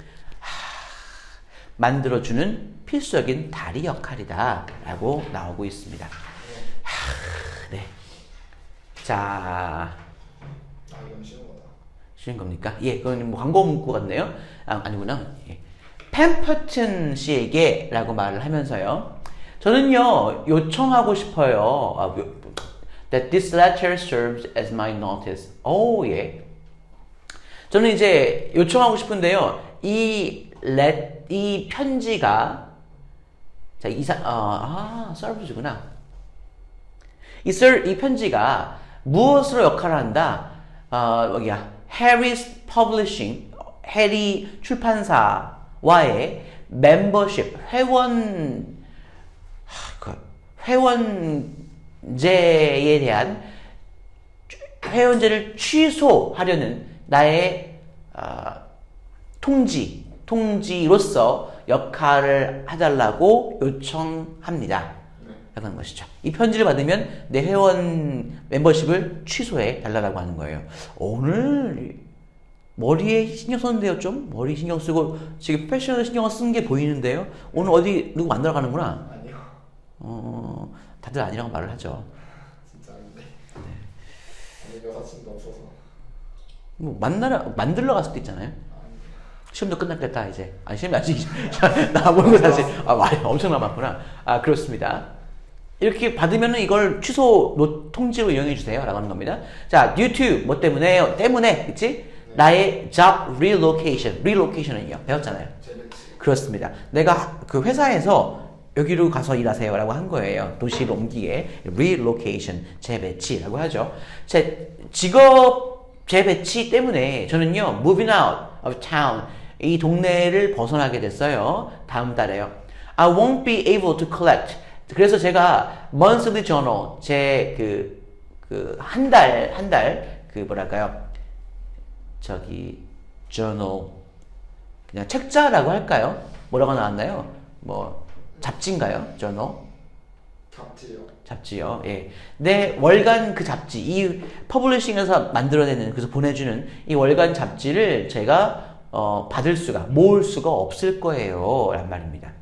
만들어주는 필수적인 다리 역할이다라고 나오고 있습니다. 네. 자. 이건 쉬운 거다. 쉬운 겁니까? 예, 그건 뭐 광고 문구 같네요. 아니구나. 예. 펜퍼튼 씨에게 라고 말을 하면서요. 저는요, 요청하고 싶어요. That this letter serves as my notice. 예. 저는 이제 요청하고 싶은데요. 이 편지가, 자, serves구나. 이 편지가 무엇으로 역할을 한다? 여기야. Harris Publishing, 해리 출판사와의 멤버십, 회원제에 대한 회원제를 취소하려는 나의 통지로서 역할을 해달라고 요청합니다. 라는 것이죠. 이 편지를 받으면 내 회원 멤버십을 취소해 달라고 하는 거예요. 오늘 머리에 신경 썼는데요, 좀? 머리 신경 쓰고 지금 패션에 신경을 쓴 게 보이는데요? 오늘 어디 누구 만나러 가는구나? 아니요. 다들 아니라고 말을 하죠. 진짜 아닌데. 네. 아니, 여사친도 없어서. 뭐 만들러 갈 수도 있잖아요. 시험도 끝났겠다 이제. 시험이 아직 나 모르고 사실 말이 엄청 남았구나. 그렇습니다. 이렇게 받으면은 이걸 취소 통지로 이용해 주세요 라고 하는 겁니다. 자, due to 뭐 때문에요? 때문에, 그치? 네. 나의 job relocation은요 배웠잖아요. 그렇습니다. 내가 그 회사에서 여기로 가서 일하세요 라고 한 거예요. 도시를 옮기게 relocation, 재배치라고 하죠. 제 직업 재배치 때문에 저는요 moving out of town, 이 동네를 벗어나게 됐어요. 다음 달에요. I won't be able to collect. 그래서 제가 monthly journal, 제 한 달 뭐랄까요? journal, 그냥 책자라고 할까요? 뭐라고 나왔나요? 뭐 잡지인가요? journal? 잡지요. 예. 내 월간 그 잡지, 이 퍼블리싱에서 만들어내는, 그래서 보내주는 이 월간 잡지를 제가 모을 수가 없을 거예요. 란 말입니다.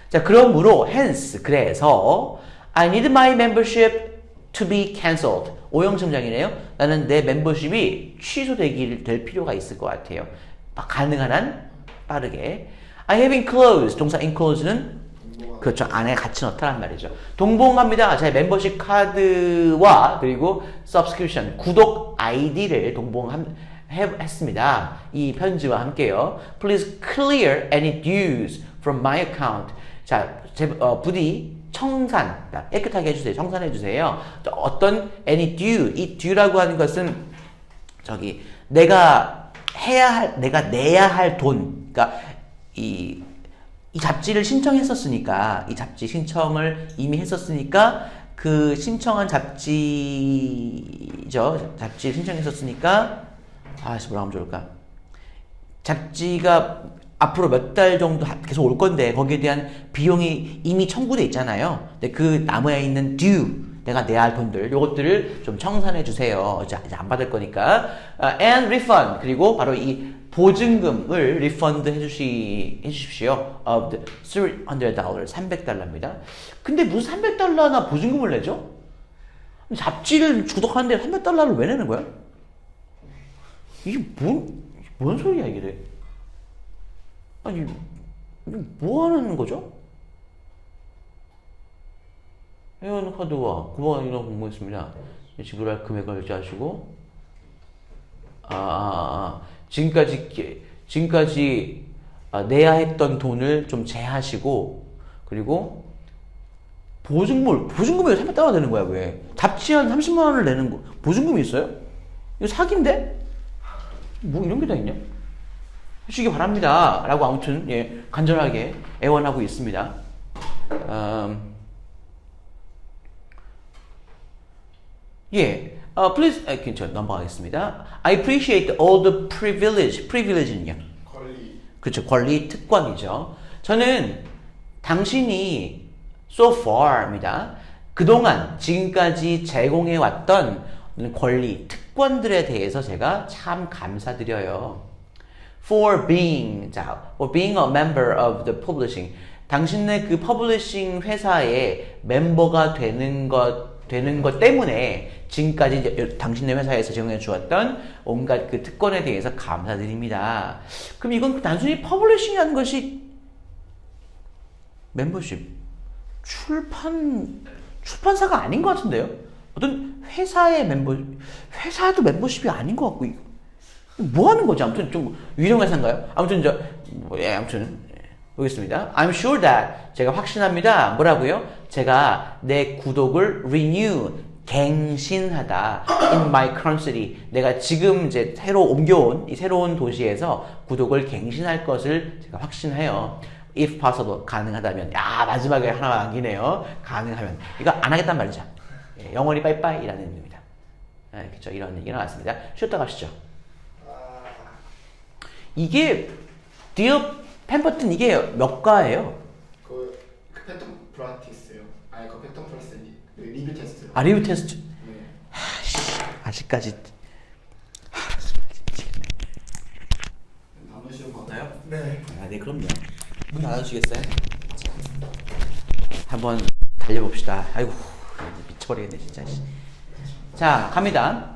자, 그러므로 hence, 그래서 I need my membership to be cancelled. 오형첨장이네요. 나는 내 멤버십이 될 필요가 있을 것 같아요. 가능한 한 빠르게. I have enclosed, 동사 enclose는 그렇죠. 안에 같이 넣다란 말이죠. 동봉합니다. 제 멤버십 카드와 그리고 subscription, 구독 아이디를 동봉했습니다. 이 편지와 함께요. Please clear any dues from my account. 자, 부디 청산, 깨끗하게 해주세요. 청산해주세요. 어떤 any due, 이 due라고 하는 것은 내가 내야 할 돈, 그러니까 이 잡지를 신청했었으니까, 이 잡지 신청을 이미 했었으니까, 그 신청한 잡지를 신청했었으니까, 뭐라 하면 좋을까? 잡지가 앞으로 몇 달 정도 계속 올 건데, 거기에 대한 비용이 이미 청구돼 있잖아요. 근데 그 남아있는 due, 내가 내야 할 돈들, 요것들을 좀 청산해 주세요. 이제 안 받을 거니까. And refund, 그리고 바로 이 보증금을 리펀드 해주십시오. of the $300, $300입니다. 근데 무슨 $300나 보증금을 내죠? 잡지를 구독하는데 $300를 왜 내는 거야? 이게 뭔 소리야, 이게? 아니, 뭐 하는 거죠? 회원카드와 9번이라고 공부했습니다. 지불할 금액을 결제하시고, 지금까지 내야 했던 돈을 좀 제하시고 그리고 보증금이 3배 따야 되는 거야 왜? 잡지한 30만 원을 내는 거 보증금이 있어요? 이거 사기인데? 뭐 이런 게 다 있냐? 하시기 바랍니다. 라고 아무튼 예, 간절하게 애원하고 있습니다. 예, please, 저 넘어가겠습니다. I appreciate all the privilege는요. 권리. 그렇죠, 권리 특권이죠. 저는 당신이 so far입니다. 그동안 지금까지 제공해왔던 권리, 특권들에 대해서 제가 참 감사드려요. For being a member of the publishing. 당신의 그 퍼블리싱 회사의 멤버가 되는 것 때문에 지금까지 당신의 회사에서 제공해 주었던 온갖 그 특권에 대해서 감사드립니다. 그럼 이건 단순히 퍼블리싱이라는 것이 멤버십, 출판사가 아닌 것 같은데요? 어떤 회사의 회사도 멤버십이 아닌 것 같고, 뭐 하는 거지? 아무튼 좀 유령회사인가요? 아무튼 아무튼 보겠습니다. I'm sure that 제가 확신합니다. 뭐라고요? 제가 내 구독을 갱신하다 in my current city. 내가 지금 이제 새로 옮겨온 이 새로운 도시에서 구독을 갱신할 것을 제가 확신해요. If possible, 가능하다면. 야, 마지막에 하나 남기네요. 가능하면. 이거 안 하겠단 말이죠. 예, 영원히 빠이빠이라는 의미입니다. 예, 그렇죠. 이런 얘기가 나왔습니다. 쉬었다 가시죠. 이게 디어 펜버튼 이게 몇 과예요? 그 패턴 프라티스요. 아니 그 패턴 플러스 리뷰 테스트. 아, 리뷰 테스트. 네. 아직까지 나누시는 거 같아요? 네. 아, 네, 그럼요. 문 닫아주시겠어요? 한번 달려봅시다. 아이고, 미쳐버리겠네, 진짜. 자, 갑니다.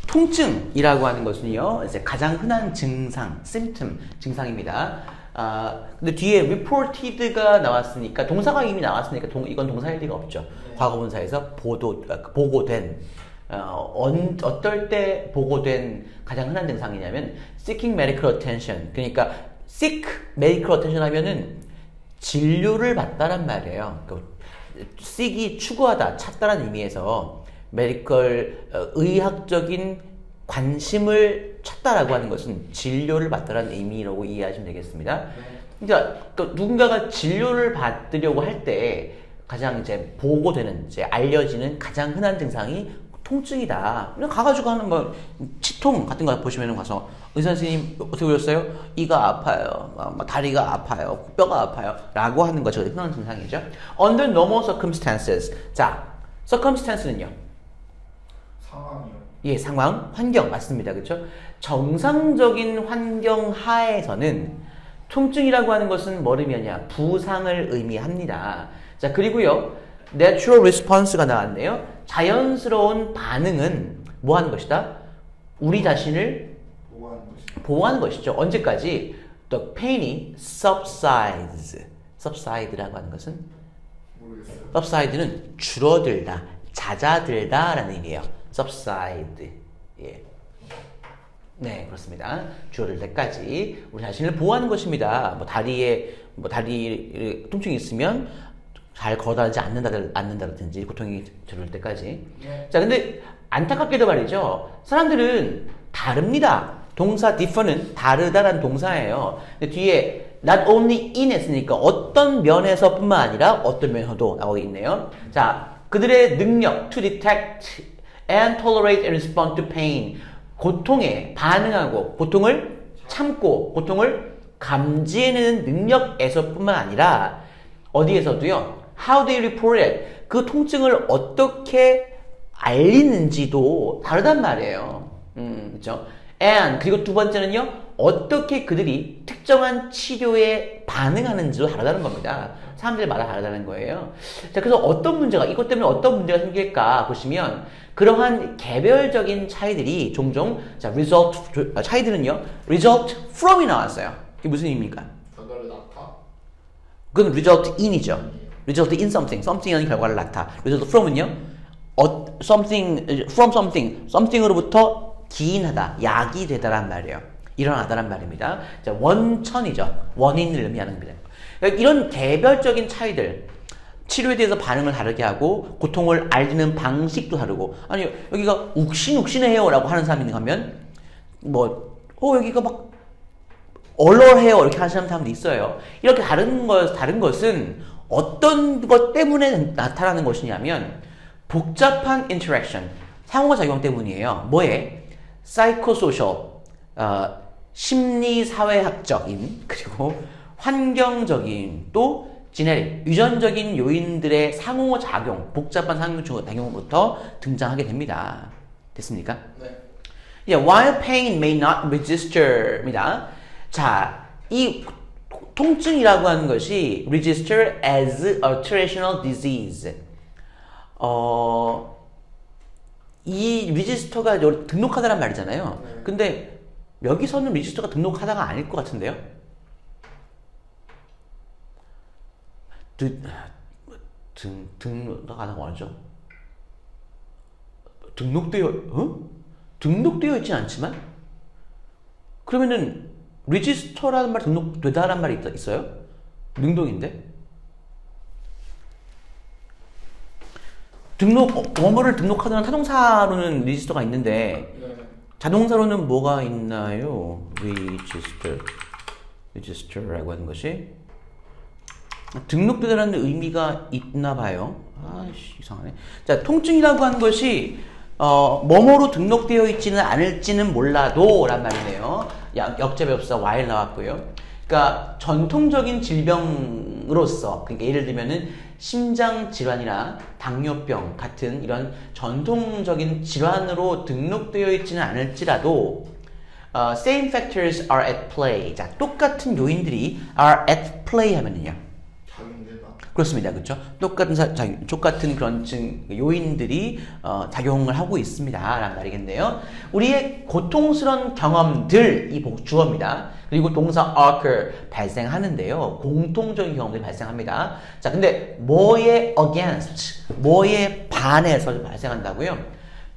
통증이라고 하는 것은요, 이제 가장 흔한 증상, symptom, 증상입니다. 근데 뒤에 reported가 나왔으니까, 동사가 이미 나왔으니까, 이건 동사일 리가 없죠. 네. 과거분사에서 보고된, 어떨 때 보고된 가장 흔한 증상이냐면, seeking medical attention. 그러니까, seek medical attention 하면은, 진료를 받다란 말이에요. seek이 추구하다, 찾다라는 의미에서, 메디컬 의학적인 관심을 찾다라고 하는 것은 진료를 받다라는 의미라고 이해하시면 되겠습니다. 그러니까 누군가가 진료를 받으려고 할 때 가장 이제 보고되는 이제 알려지는 가장 흔한 증상이 통증이다. 그냥 가가지고 하는 뭐 치통 같은 거 보시면 가서 의사 선생님 어떻게 오셨어요? 이가 아파요, 다리가 아파요, 뼈가 아파요,라고 하는 것이 흔한 증상이죠. Under normal circumstances. 자, circumstance는요. 상황이요. 예, 상황, 환경 맞습니다. 그렇죠? 정상적인 환경 하에서는 통증이라고 하는 것은 뭐를 의미하냐? 부상을 의미합니다. 자, 그리고요. natural response가 나왔네요. 자연스러운 반응은 뭐 하는 것이다? 우리 자신을 보호하는 것이죠. 언제까지? The pain이 subside라고 하는 것은? 모르겠어요. subside는 줄어들다, 잦아들다 라는 의미예요. subside. 예. 네, 그렇습니다. 줄어들 때까지 우리 자신을 보호하는 것입니다. 다리 통증이 있으면 잘 걸어다니지 않는다든지 고통이 줄어들 때까지. 네. 자, 근데 안타깝게도 말이죠. 사람들은 다릅니다. 동사 differ는 다르다라는 동사예요. 근데 뒤에 not only in 했으니까 어떤 면에서뿐만 아니라 어떤 면에서도 나오고 있네요. 자, 그들의 능력 to detect and tolerate and respond to pain. 고통에 반응하고 고통을 참고 고통을 감지해내는 능력에서뿐만 아니라 어디에서도요. How they report it. 그 통증을 어떻게 알리는지도 다르단 말이에요. 그렇죠? And 그리고 두 번째는요. 어떻게 그들이 특정한 치료에 반응하는지도 다르다는 겁니다. 사람들마다 다르다는 거예요. 자, 그래서 이것 때문에 어떤 문제가 생길까 보시면 그러한 개별적인 차이들이 종종 차이들은요. result from이 나왔어요. 이게 무슨 의미입니까? 결과를 낳다. 그건 result in이죠. result in something이라는 결과를 낳다. result from은요. something으로부터 기인하다, 약이 되다란 말이에요. 일어나다란 말입니다. 자, 원천이죠. 원인을 의미하는 겁니다. 그러니까 이런 개별적인 차이들, 치료에 대해서 반응을 다르게 하고 고통을 알리는 방식도 다르고, 아니 여기가 욱신욱신해요 라고 하는 사람이 가면 뭐 여기가 막 얼얼해요 이렇게 하시는 사람도 있어요. 이렇게 다른 것은 어떤 것 때문에 나타나는 것이냐면 복잡한 인터랙션, 상호작용 때문이에요. 뭐에? 사이코소셜, 심리사회학적인, 그리고 환경적인, 또 지네릭, 유전적인 요인들의 상호작용, 복잡한 상호작용부터 등장하게 됩니다. 됐습니까? 네. While pain may not register입니다. 자, 이 통증이라고 하는 것이 register as a traditional disease. 이 리지스터가 등록하다란 말이잖아요. 네. 근데 여기서는 리지스터가 등록하다가 아닐 것 같은데요? 등록하다가 뭐죠? 등록되어 있진 않지만? 그러면은 리지스터라는 말 등록되다라는 말이 있어요? 능동인데? 원어를 등록하다는 타동사로는 리지스터가 있는데 네. 자동사로는 뭐가 있나요? register라고 하는 것이 등록되다라는 의미가 있나 봐요. 아이씨, 이상하네. 자, 통증이라고 하는 것이 뭐뭐로 등록되어 있지는 않을지는 몰라도 란 말이네요. 역제법사 while 나왔고요. 그러니까 전통적인 질병으로서, 그러니까 예를 들면은 심장 질환이나 당뇨병 같은 이런 전통적인 질환으로 등록되어 있지는 않을지라도 same factors are at play. 자, 똑같은 요인들이 are at play 하면은요. 그렇습니다. 그렇죠? 똑같은 그런 요인들이 작용을 하고 있습니다. 라는 말이겠네요. 우리의 고통스러운 경험들, 이 주어입니다. 그리고 동사 occur, 발생하는데요. 공통적인 경험들이 발생합니다. 자, 근데 뭐에 against, 뭐에 반해서 발생한다고요?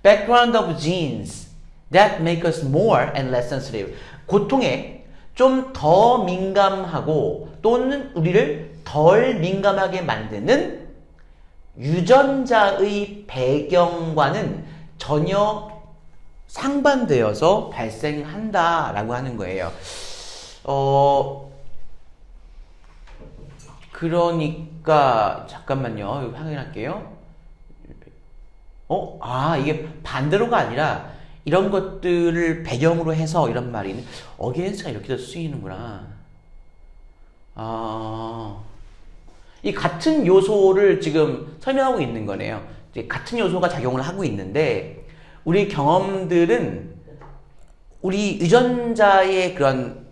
Background of genes that make us more and less sensitive. 고통에 좀 더 민감하고 또는 우리를 덜 민감하게 만드는 유전자의 배경과는 전혀 상반되어서 발생한다라고 하는 거예요. 그러니까 잠깐만요. 이거 확인할게요. 이게 반대로가 아니라 이런 것들을 배경으로 해서 이런 말이 against가 이렇게 쓰이는구나. 이 같은 요소를 지금 설명하고 있는 거네요. 같은 요소가 작용을 하고 있는데 우리 경험들은 우리 유전자의 그런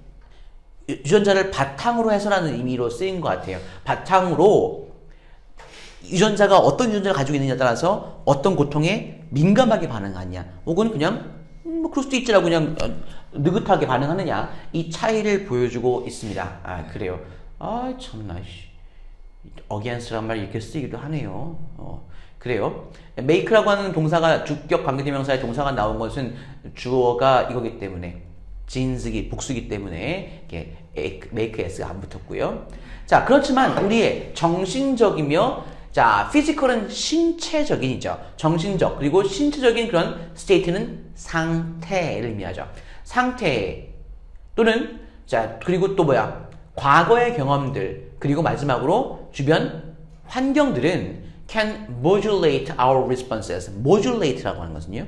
유전자를 바탕으로 해서라는 의미로 쓰인 것 같아요. 바탕으로 유전자가 어떤 유전자를 가지고 있느냐에 따라서 어떤 고통에 민감하게 반응하냐, 혹은 그냥 뭐 그럴 수도 있지라고 그냥 느긋하게 반응하느냐, 이 차이를 보여주고 있습니다. 그래요. 참나, against란 말이 이렇게 쓰이기도 하네요. 그래요. make라고 하는 동사가 주격 관계대명사의 동사가 나온 것은 주어가 이거기 때문에, 진스기, 복수기 때문에 이렇게 make s가 안 붙었고요. 자, 그렇지만 우리의 정신적이며, 자, physical은 신체적인이죠. 정신적, 그리고 신체적인 그런 state는 상태를 의미하죠. 상태 또는, 자, 그리고 또 뭐야? 과거의 경험들, 그리고 마지막으로 주변 환경들은 can modulate our responses. modulate라고 하는 것은요?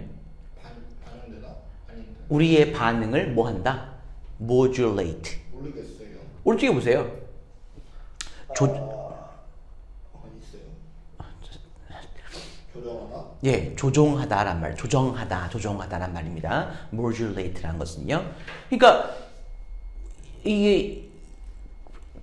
반응되다? 아닌데. 우리의 반응을 뭐 한다? modulate. 모르겠어요. 오른쪽에 보세요. 어디 있어요? 조정하다? 예, 조종하다란 말, 조정하다란 말입니다. modulate라는 것은요. 그러니까 이게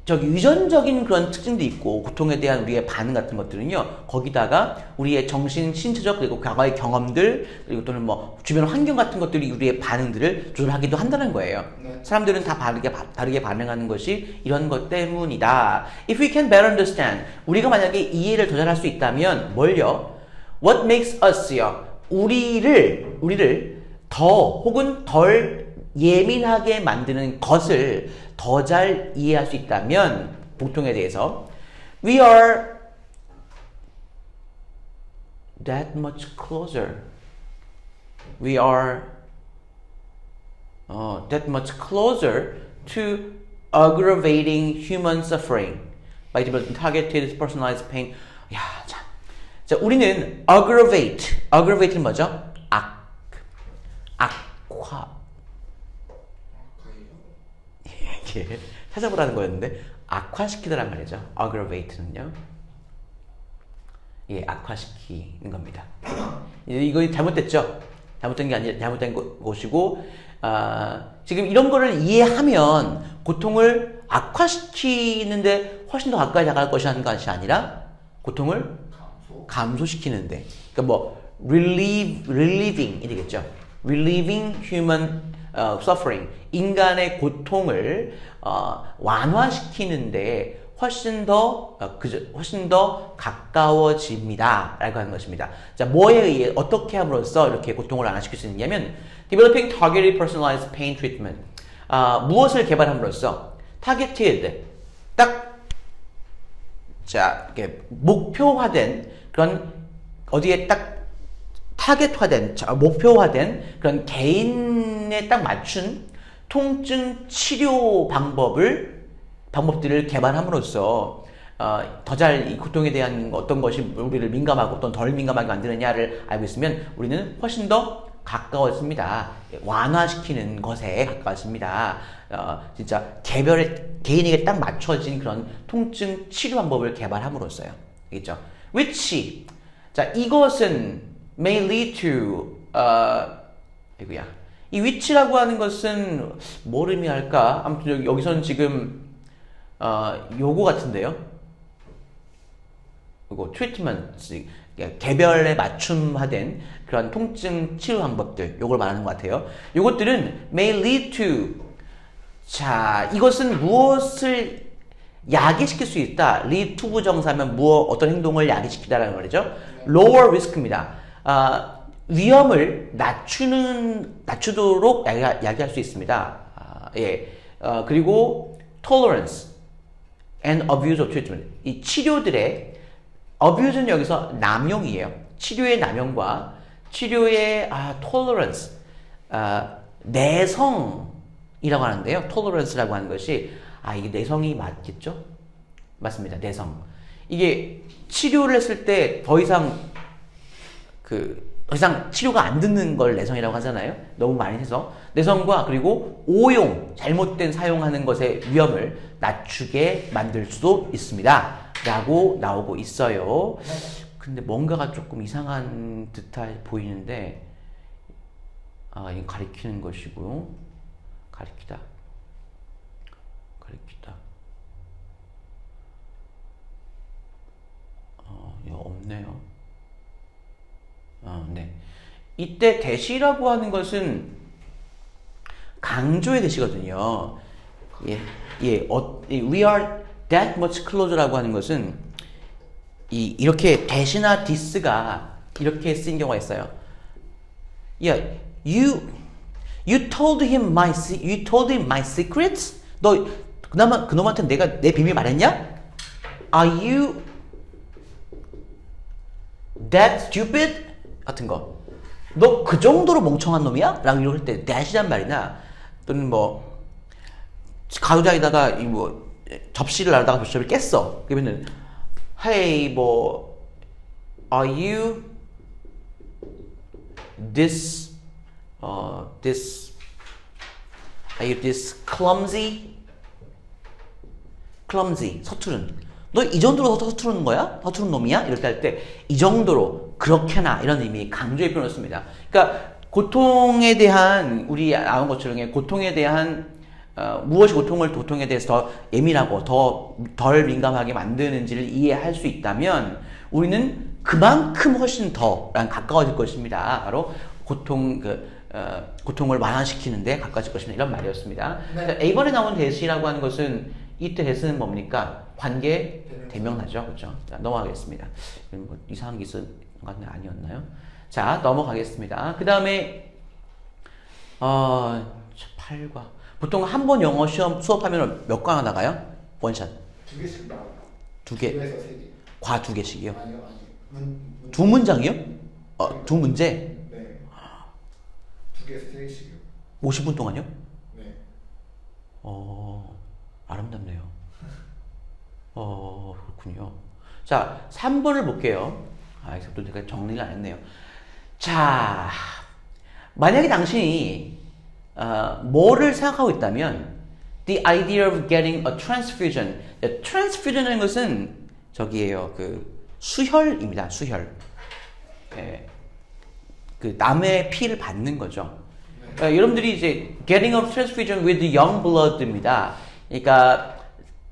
유전적인 그런 특징도 있고 고통에 대한 우리의 반응 같은 것들은요, 거기다가 우리의 정신, 신체적, 그리고 과거의 경험들, 그리고 또는 뭐 주변 환경 같은 것들이 우리의 반응들을 조절하기도 한다는 거예요. 네. 사람들은 다 다르게 반응하는 것이 이런 것 때문이다. If we can better understand, 우리가 만약에 이해를 더 잘할 수 있다면 뭘요? What makes us요? 우리를 더 혹은 덜 예민하게 만드는 것을 더 잘 이해할 수 있다면 보통에 대해서 we are that much closer. We are that much closer to aggravating human suffering by developing targeted personalized pain. 야, 참. 자, 우리는 aggravate는 뭐죠? 악화. 이게 찾아보라는 거였는데 악화시키더란 말이죠. aggravate는요. 예, 악화시키는 겁니다. 이거 잘못됐죠? 잘못된 게 아니라 잘못된 것이고, 지금 이런 거를 이해하면 고통을 악화시키는데 훨씬 더 가까이 다가갈 것이 아니라 고통을 감소시키는데, 그러니까 뭐 relieving이 되겠죠. relieving human suffering, 인간의 고통을 완화시키는데 훨씬 더 가까워집니다라고 하는 것입니다. 자, 뭐에 의해 어떻게 함으로써 이렇게 고통을 완화시킬 수 있냐면 developing targeted personalized pain treatment. 무엇을 개발함으로써 targeted 자, 이렇게 목표화된 그런 어디에 딱 타겟화된 목표화된 그런 개인에 딱 맞춘 통증 치료 방법들을 개발함으로써 더 잘 이 고통에 대한 어떤 것이 우리를 민감하고 어떤 덜 민감하게 만드느냐를 알고 있으면 우리는 훨씬 더 가까워집니다. 완화시키는 것에 가까워집니다. 진짜 개인에게 딱 맞춰진 그런 통증 치료 방법을 개발함으로써요. 알겠죠? which 자, 이것은 may lead to 이거야. 이 which라고 하는 것은 뭘 의미할까? 아무튼 여기서는 지금 요거 같은데요. 이거 treatment 개별에 맞춤화된 그런 통증 치료 방법들 요걸 말하는 것 같아요. 요것들은 may lead to 자, 이것은 무엇을 야기시킬 수 있다. lead to 부정사면 어떤 행동을 야기시키다라는 말이죠. lower risk입니다. 위험을 낮추도록 야기할 수 있습니다. 그리고 tolerance and abuse of treatment. 이 치료들의 abuse는 여기서 남용이에요. 치료의 남용과 치료의 tolerance, 내성이라고 하는데요. tolerance라고 하는 것이 이게 내성이 맞겠죠? 맞습니다. 내성. 이게 치료를 했을 때 더 이상 치료가 안 듣는 걸 내성이라고 하잖아요. 너무 많이 해서 내성과 그리고 잘못된 사용하는 것의 위험을 낮추게 만들 수도 있습니다. 라고 나오고 있어요. 근데 뭔가가 조금 이상한 듯해 보이는데 이건 가리키는 것이고요. 가리키다. 이거 없네요. 네. 이때 대시라고 하는 것은 강조의 대시거든요. we are that much closer라고 하는 것은 이렇게 대시나 this가 이렇게 쓰인 경우가 있어요. You told him my secrets? 너 그놈한테 내가 내 비밀 말했냐? Are you that stupid? 같은 거. 너 그 정도로 멍청한 놈이야? 라고 이럴 때 that이란 말이나 또는 가우자에다가 접시를 놔다가 접시를 깼어. 그러면은 hey are you this clumsy 서투른. 너 이 정도로 서투른 거야? 서투른 놈이야? 이럴 때 할 때 이 정도로 그렇게나 이런 의미 강조의 표현을 씁니다. 그러니까 고통에 대한 우리 나온 것처럼 고통에 대한 무엇이 고통에 대해서 더 예민하고 덜 민감하게 만드는지를 이해할 수 있다면 우리는 그만큼 훨씬 더 가까워질 것입니다. 바로 고통을 완화시키는데 가까워질 것입니다. 이런 말이었습니다. 네. 자, A번에 나온 대시라고 하는 것은 이때 대시는 뭡니까? 관계 대명사죠. 그렇죠? 자, 넘어가겠습니다. 이상한 게 있었던 건 아니었나요? 자, 넘어가겠습니다. 그 다음에 8과. 보통 한 번 영어 시험 수업하면 몇 과가 나가요? 원샷. 2개씩 나와요. 2개. 2에서 3개. 과 2개씩이요? 아니요. 두 문장이요? 두 문제? 네. 2개에서 3개씩이요. 50분 동안요? 네. 아름답네요. 그렇군요. 자, 3번을 볼게요. 또 제가 정리를 안 했네요. 자, 만약에 당신이 뭐를 생각하고 있다면 the idea of getting a transfusion. transfusion이라는 것은 저기에요. 그 수혈입니다. 수혈. 예. 그 남의 피를 받는 거죠. 여러분들이 이제 getting a transfusion with young blood입니다. 그러니까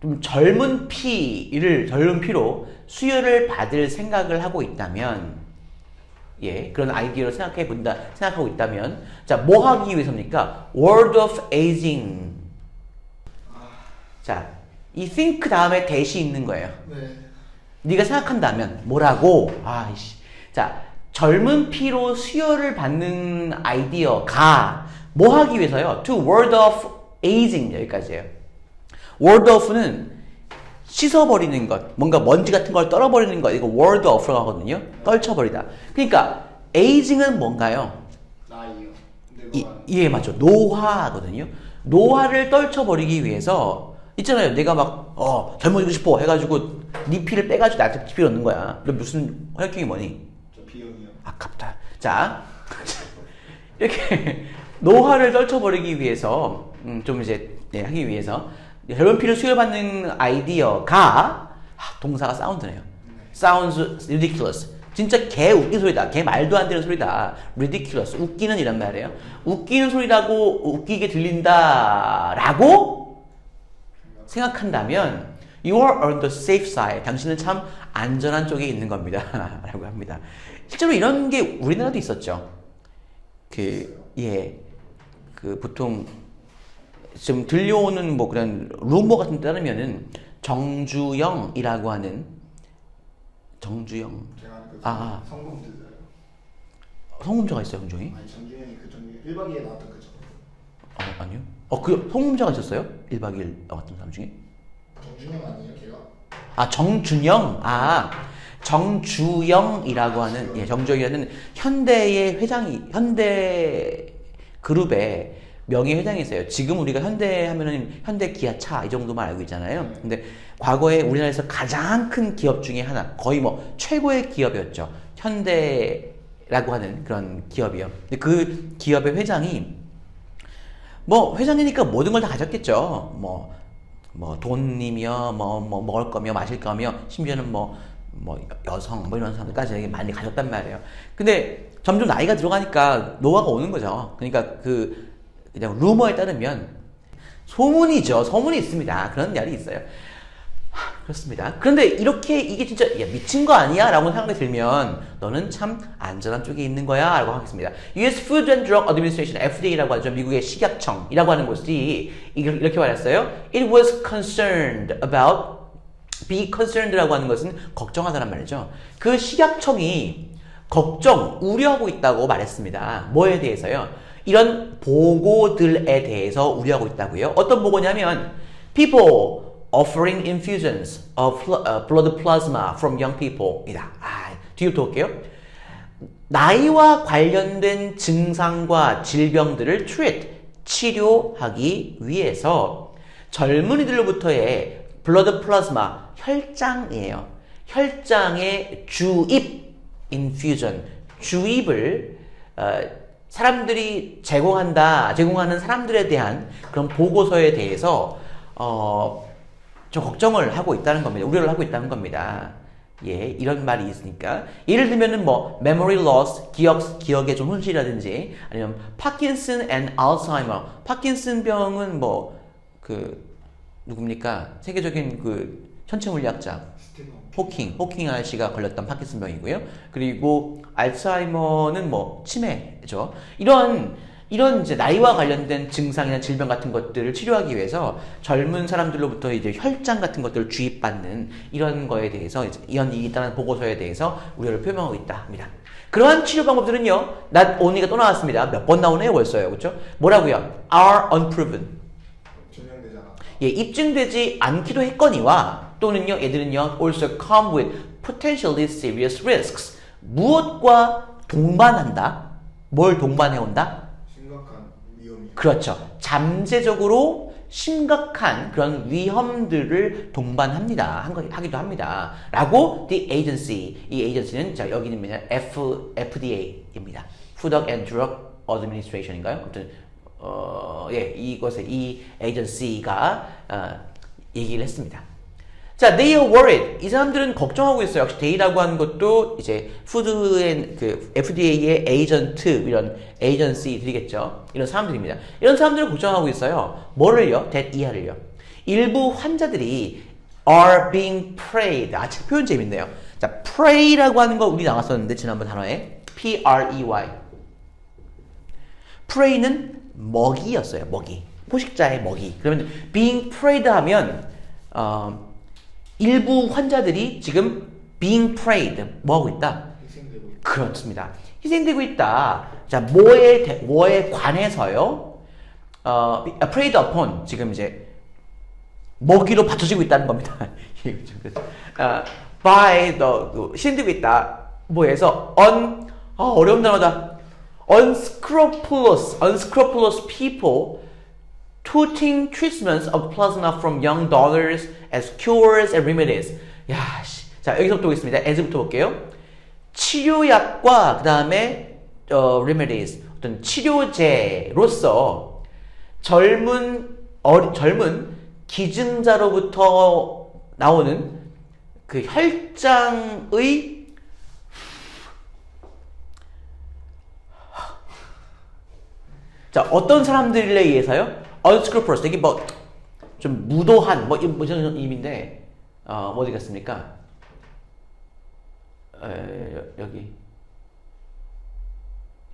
좀 젊은 피로 수혈을 받을 생각을 하고 있다면, 예, 그런 아이디어를 생각하고 있다면, 자, 뭐 하기 위해서입니까? word of aging. 자, 이 think 다음에 대시 있는 거예요. 네. 네가 생각한다면 뭐라고? 자, 젊은 피로 수혈을 받는 아이디어가 뭐 하기 위해서요? To ward off aging 여기까지예요. ward off는 씻어버리는 것, 뭔가 먼지 같은 걸 떨어버리는 것, 이거 ward off라고 하거든요. 떨쳐버리다. 그러니까 aging은 뭔가요? 나이요. 예, 맞죠. 노화거든요. 노화를 떨쳐버리기 위해서 있잖아요. 내가 막 젊어지고 싶어 해가지고 네 피를 빼가지고 나한테 피를 얻는 거야. 너 무슨 혈액형이 뭐니? 저 B형이요. 아깝다. 자, 이렇게 노화를 떨쳐버리기 위해서 좀 이제 하기 위해서 젊은 피를 수혈받는 아이디어가 동사가 사운드네요. Sounds ridiculous. 진짜 개 웃긴 소리다. 개 말도 안 되는 소리다. ridiculous. 웃기는 이란 말이에요. 웃기는 소리라고 웃기게 들린다라고 생각한다면 you are on the safe side. 당신은 참 안전한 쪽에 있는 겁니다. 라고 합니다. 실제로 이런 게 우리나라도 있었죠. 보통 지금 들려오는 뭐 그런 루머 같은 데 따르면은 정주영이라고 하는 정주영. 제가 성공 듣어요. 성음자가 있어요, 정주영이? 아니 정주영이 그 전에 1박 2일 나왔던 그죠. 아니요. 그 성음자가 있었어요? 1박 2일 나왔던 사람 중에? 정준영 아니에요, 걔가? 정준영. 정주영이라고 하는 정주영이라는 현대 그룹의 명예 회장이 있어요. 지금 우리가 현대 하면은 현대 기아차 이 정도만 알고 있잖아요. 근데 과거에 우리나라에서 가장 큰 기업 중에 하나, 거의 뭐 최고의 기업이었죠. 현대라고 하는 그런 기업이요. 근데 그 기업의 회장이 뭐 회장이니까 모든 걸 다 가졌겠죠. 뭐 돈이며 먹을 거며 마실 거며 심지어는 여성 이런 사람들까지 많이 가졌단 말이에요. 근데 점점 나이가 들어가니까 노화가 오는 거죠. 그러니까 그냥 루머에 따르면 소문이죠. 소문이 있습니다. 그런 말이 있어요. 그렇습니다. 그런데 이게 진짜 미친 거 아니야? 라고 생각이 들면 너는 참 안전한 쪽에 있는 거야 라고 하겠습니다. US Food and Drug Administration, FDA라고 하죠. 미국의 식약청이라고 하는 곳이 이렇게 말했어요. It was concerned about, be concerned라고 하는 것은 걱정하다란 말이죠. 그 식약청이 우려하고 있다고 말했습니다. 뭐에 대해서요? 이런 보고들에 대해서 우려하고 있다고요. 어떤 보고냐면 people offering infusions of blood plasma from young people 이다. 뒤부터 볼게요. 나이와 관련된 증상과 질병들을 치료하기 위해서 젊은이들로부터의 blood plasma, 혈장이에요. 혈장의 주입, infusion, 주입을 사람들이 제공하는 사람들에 대한 그런 보고서에 대해서 좀 걱정을 하고 있다는 겁니다. 우려를 하고 있다는 겁니다. 이런 말이 있으니까. 예를 들면은 memory loss, 기억의 좀 손실이라든지, 아니면 파킨슨 and 알츠하이머. 파킨슨 병은 누굽니까? 세계적인 천체물리학자. 호킹 아저씨가 걸렸던 파킨슨 병이고요. 그리고 알츠하이머는 치매죠. 이런 이제 나이와 관련된 증상이나 질병 같은 것들을 치료하기 위해서 젊은 사람들로부터 이제 혈장 같은 것들을 주입받는 이런 거에 대해서 이런 일이 있다는 보고서에 대해서 우려를 표명하고 있다 합니다. 그러한 치료 방법들은요, not only가 또 나왔습니다. 몇 번 나오네요, 벌써요. 그렇죠? 뭐라고요? are unproven. 증명되지 않아. 예, 입증되지 않기도 했거니와 또는요, 얘들은요, also come with potentially serious risks. 무엇과 동반한다? 뭘 동반해온다? 심각한 위험이. 그렇죠. 잠재적으로 심각한 그런 위험들을 동반합니다. 하기도 합니다. 라고 the agency, 이 agency는 자 여기는 뭐냐 FDA입니다. Food and Drug Administration인가요? 아무튼 예, 이것에 이 agency가 얘기를 했습니다. 자, they are worried. 이 사람들은 걱정하고 있어요. 역시 they라고 하는 것도 이제 푸드의 그 FDA의 에이전트 이런 에이전시들이겠죠. 이런 사람들입니다. 이런 사람들은 걱정하고 있어요. 뭐를요? that 이하를요. 일부 환자들이 are being preyed. 아, 참 표현 재밌네요. 자, prey라고 하는 거 우리 나왔었는데 지난번 단어에 P-R-E-Y. prey는 먹이였어요. 먹이. 포식자의 먹이. 그러면 being preyed 하면 일부 환자들이 지금 being preyed 뭐하고 있다? 희생되고 있다. 그렇습니다. 희생되고 있다. 자, 뭐에 관해서요? preyed upon 지금 이제 먹이로 받쳐지고 있다는 겁니다. by the 희생되고 있다. 뭐에서 어려운 단어다. unscrupulous people touting treatments of plasma from young donors as cures and remedies. 야, 씨. 자, 여기서부터 보겠습니다. as부터 볼게요. 치료약과 그 다음에 remedies, 어떤 치료제로서 젊은 기증자로부터 나오는 그 혈장의 자, 어떤 사람들에 의해서요? unscrupulous, 되게 뭐 좀 무도한 뭐 이런 의미인데 뭐 어디갔습니까? 여기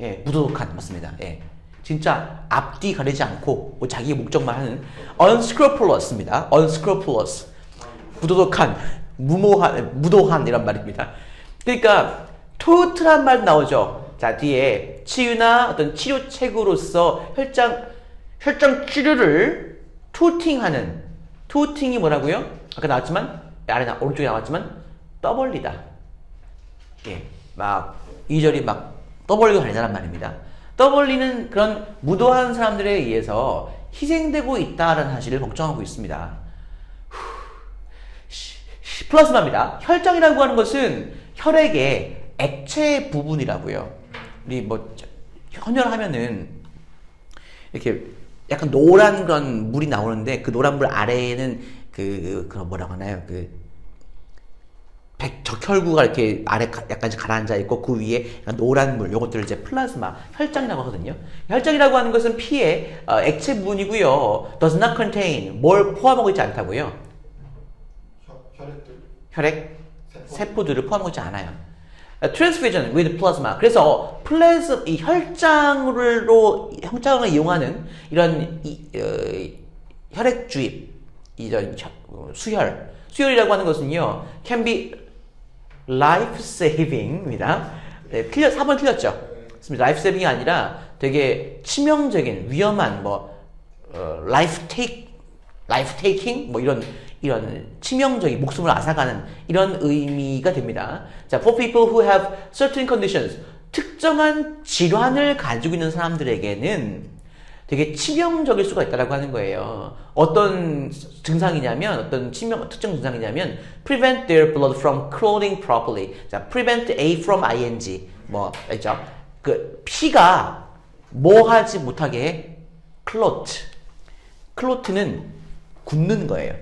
예, 무도덕한 맞습니다. 예, 진짜 앞뒤 가리지 않고 뭐 자기 목적만 하는 unscrupulous입니다. unscrupulous, 무도덕한, 무도한 이란 말입니다. 그러니까 total한 말 나오죠. 자, 뒤에 치유나 어떤 치료책으로서 혈장 치료를 투팅하는, 투팅이 뭐라고요? 아까 나왔지만 오른쪽에 나왔지만 떠벌리다. 예, 막 이절이 막 떠벌리고 다니다란 말입니다. 떠벌리는 그런 무도한 사람들에 의해서 희생되고 있다는 사실을 걱정하고 있습니다. 플라즈마입니다. 혈장이라고 하는 것은 혈액의 액체 부분이라고요. 우리 뭐 헌혈하면은 이렇게 약간 노란 그런 물이 나오는데 그 노란 물 아래에는 그런 뭐라고 하나요? 적혈구가 이렇게 아래 약간 가라앉아 있고 그 위에 약간 노란 물, 요것들을 이제 플라즈마, 혈장이라고 하거든요. 혈장이라고 하는 것은 피의 액체 부분이고요. does not contain, 뭘 포함하고 있지 않다고요? 혈액, 세포들을 포함하고 있지 않아요. transfusion with plasma. 그래서 이 혈장을 이용하는 이런 혈액 주입, 이런 수혈이라고 하는 것은요, can be life saving입니다. 네, 4번 틀렸죠. life saving이 아니라 되게 치명적인 위험한 life taking 뭐 이런 치명적인 목숨을 앗아가는 이런 의미가 됩니다. 자, for people who have certain conditions, 특정한 질환을 가지고 있는 사람들에게는 되게 치명적일 수가 있다라고 하는 거예요. 어떤 증상이냐면, 특정 증상이냐면, prevent their blood from clotting properly. 자, prevent A from ing. 있죠? 피가 하지 못하게 해? clot는 굳는 거예요.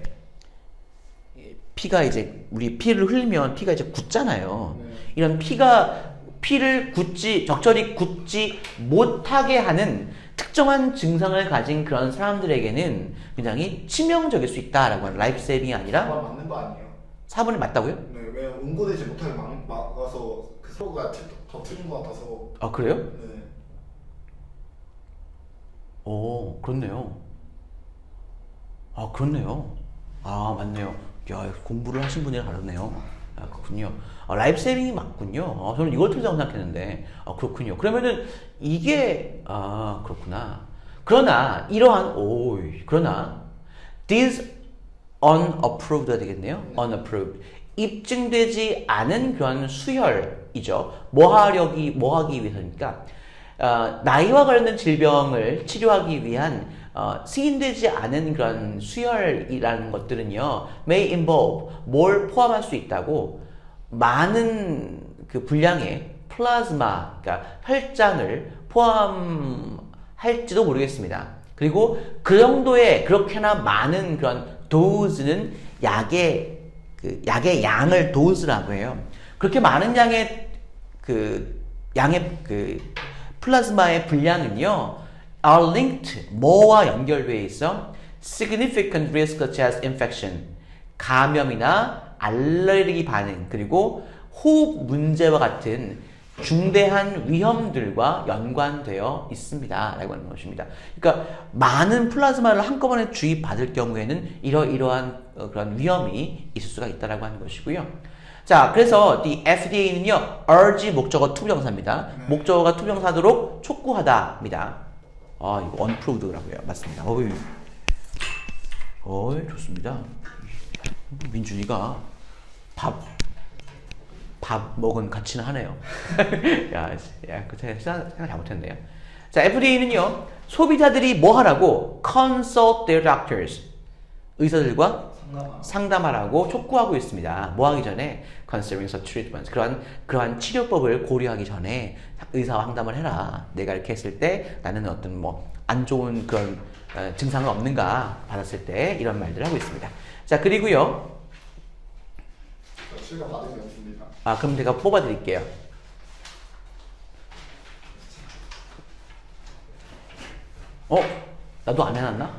피가 이제 우리 피를 흘리면 피가 이제 굳잖아요. 이런 피를 적절히 굳지 못하게 하는 특정한 증상을 가진 그런 사람들에게는 굉장히 치명적일 수 있다라고 하는 라이프 세이빙이 아니라 4번 맞는 거 아니에요? 4번이 맞다고요? 네, 왜냐면 응고되지 못하게 막아서 그 서로가 더 틀린 것 같아서. 아, 그래요? 네. 오, 그렇네요. 아, 그렇네요. 아, 맞네요. 야, 공부를 하신 분이랑 다르네요. 아, 그렇군요. 라이프 세이빙이 맞군요. 저는 이걸 틀리다고 생각했는데, 그렇군요. 그러면은 이게, 그렇구나. 그러나, 그러나, these unapproved 되겠네요. unapproved. 입증되지 않은 그런 수혈이죠. 뭐 하기 위해서니까, 나이와 관련된 질병을 치료하기 위한 승인되지 않은 그런 수혈이라는 것들은요, may involve 뭘 포함할 수 있다고 많은 그 분량의 플라즈마, 그러니까 혈장을 포함할지도 모르겠습니다. 그리고 그 정도의 그렇게나 많은 그런 도즈는 약의 양을 도즈라고 해요. 그렇게 많은 양의 플라즈마의 분량은요, are linked 뭐와 연결되어 있어? significant risk such as infection, 감염이나 알레르기 반응, 그리고 호흡 문제와 같은 중대한 위험들과 연관되어 있습니다. 라고 하는 것입니다. 그러니까 많은 플라즈마를 한꺼번에 주입받을 경우에는 이러이러한 그런 위험이 있을 수가 있다라고 하는 것이고요. 자, 그래서 the FDA는요, urge 목적어 투부정사입니다. 목적어가 투부정사도록 촉구하다입니다. 이거 unproved라고 해요. 맞습니다. 좋습니다. 민준이가 밥 먹은 가치는 하네요. 그 생각 잘못했네요. 자, FDA는요, 소비자들이 뭐 하라고? consult their doctors. 의사들과 상담하라고 촉구하고 있습니다. 뭐 하기 전에? considering such treatments. 그러한 치료법을 고려하기 전에 의사와 상담을 해라. 내가 이렇게 했을 때 나는 어떤 안 좋은 그런 증상은 없는가 받았을 때 이런 말들을 하고 있습니다. 자, 그리고요. 실가 받으셨습니다. 그럼 제가 뽑아드릴게요. 나도 안 해놨나?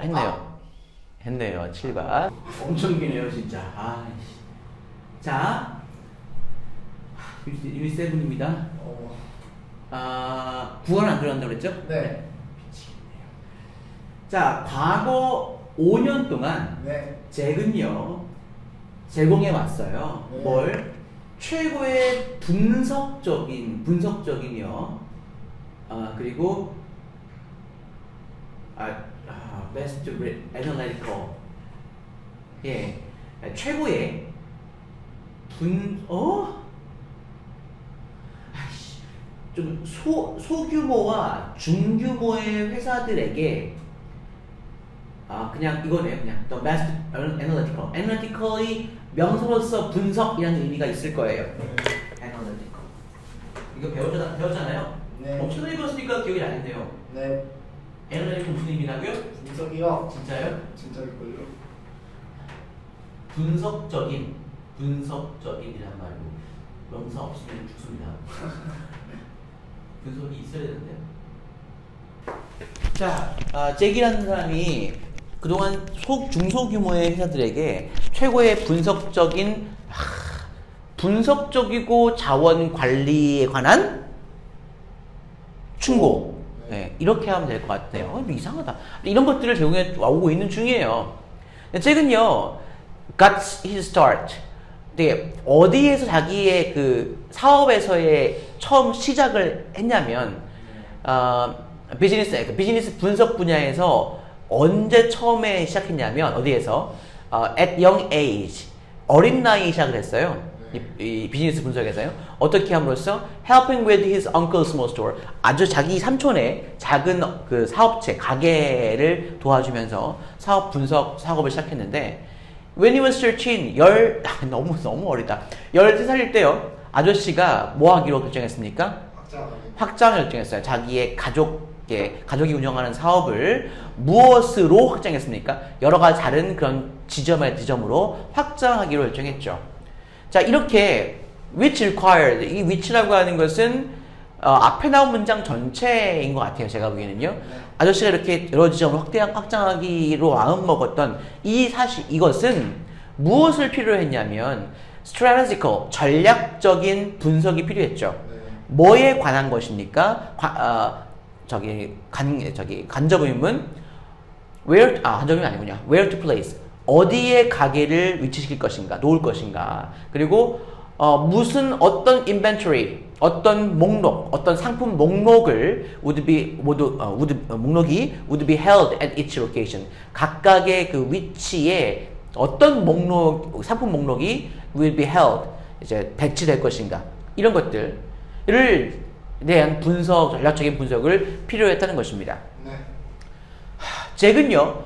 했네요. 했네요. 7번. 엄청 기네요, 진짜. 자, 유닛 7입니다. 9번 안 들어간다고 그랬죠? 네. 미치겠네요. 자, 과거 5년 동안 잭은요, 제공해 왔어요. 네. 뭘? 최고의 분석적인요. 그리고 best analytical. 예. 최고의 좀 소규모와 중규모의 회사들에게 그냥 이거네요. 그냥 the best analytical. analytical이 명사로서 분석이라는 의미가 있을 거예요. analytical. 이거 배웠잖아요. 네. 엄청 읽었으니까 기억이 나는데요. 네. analytical 무슨 의미라고요? 분석이요. 진짜요? 진짜일걸요. 분석적인이란 말고 명사 없으면 죽습니다. 분석이 있어야 되는데. 자, 잭이라는 사람이 그동안 중소규모의 회사들에게 최고의 분석적이고 자원 관리에 관한 충고. 네, 이렇게 하면 될 것 같아요. 이상하다. 이런 것들을 제공해 오고 있는 중이에요. 잭은요, got his start. 되게 어디에서 자기의 그 사업에서의 처음 시작을 했냐면, 비즈니스 분석 분야에서 언제 처음에 시작했냐면, 어디에서? at young age. 어린 나이에 시작을 했어요. 이 비즈니스 분석에서요. 어떻게 함으로써? helping with his uncle's small store. 아주 자기 삼촌의 작은 그 사업체, 가게를 도와주면서 사업 분석 작업을 시작했는데, when he was 13, 너무 어리다. 13살일 때요. 아저씨가 뭐 하기로 결정했습니까? 확장을 결정했어요. 자기의 가족이 운영하는 사업을 무엇으로 확장했습니까? 여러 가지 다른 그런 지점으로 확장하기로 결정했죠. 자, 이렇게 which required, 이 which라고 하는 것은 앞에 나온 문장 전체인 것 같아요. 제가 보기에는요. 아저씨가 이렇게 여러 지점을 확장하기로 마음먹었던 이것은 무엇을 필요로 했냐면 strategical, 전략적인 분석이 필요했죠. 뭐에 관한 것입니까? 간접의문, 한접의문 아니군요. where to place, 어디에 가게를 위치시킬 것인가, 놓을 것인가, 그리고 무슨 어떤 inventory, 어떤 목록, 어떤 상품 목록을 would be held at each location. 각각의 그 위치에 어떤 목록, 상품 목록이 will be held, 이제 배치될 것인가, 이런 것들을 대한 분석, 전략적인 분석을 필요로 했다는 것입니다. 네. 잭은요,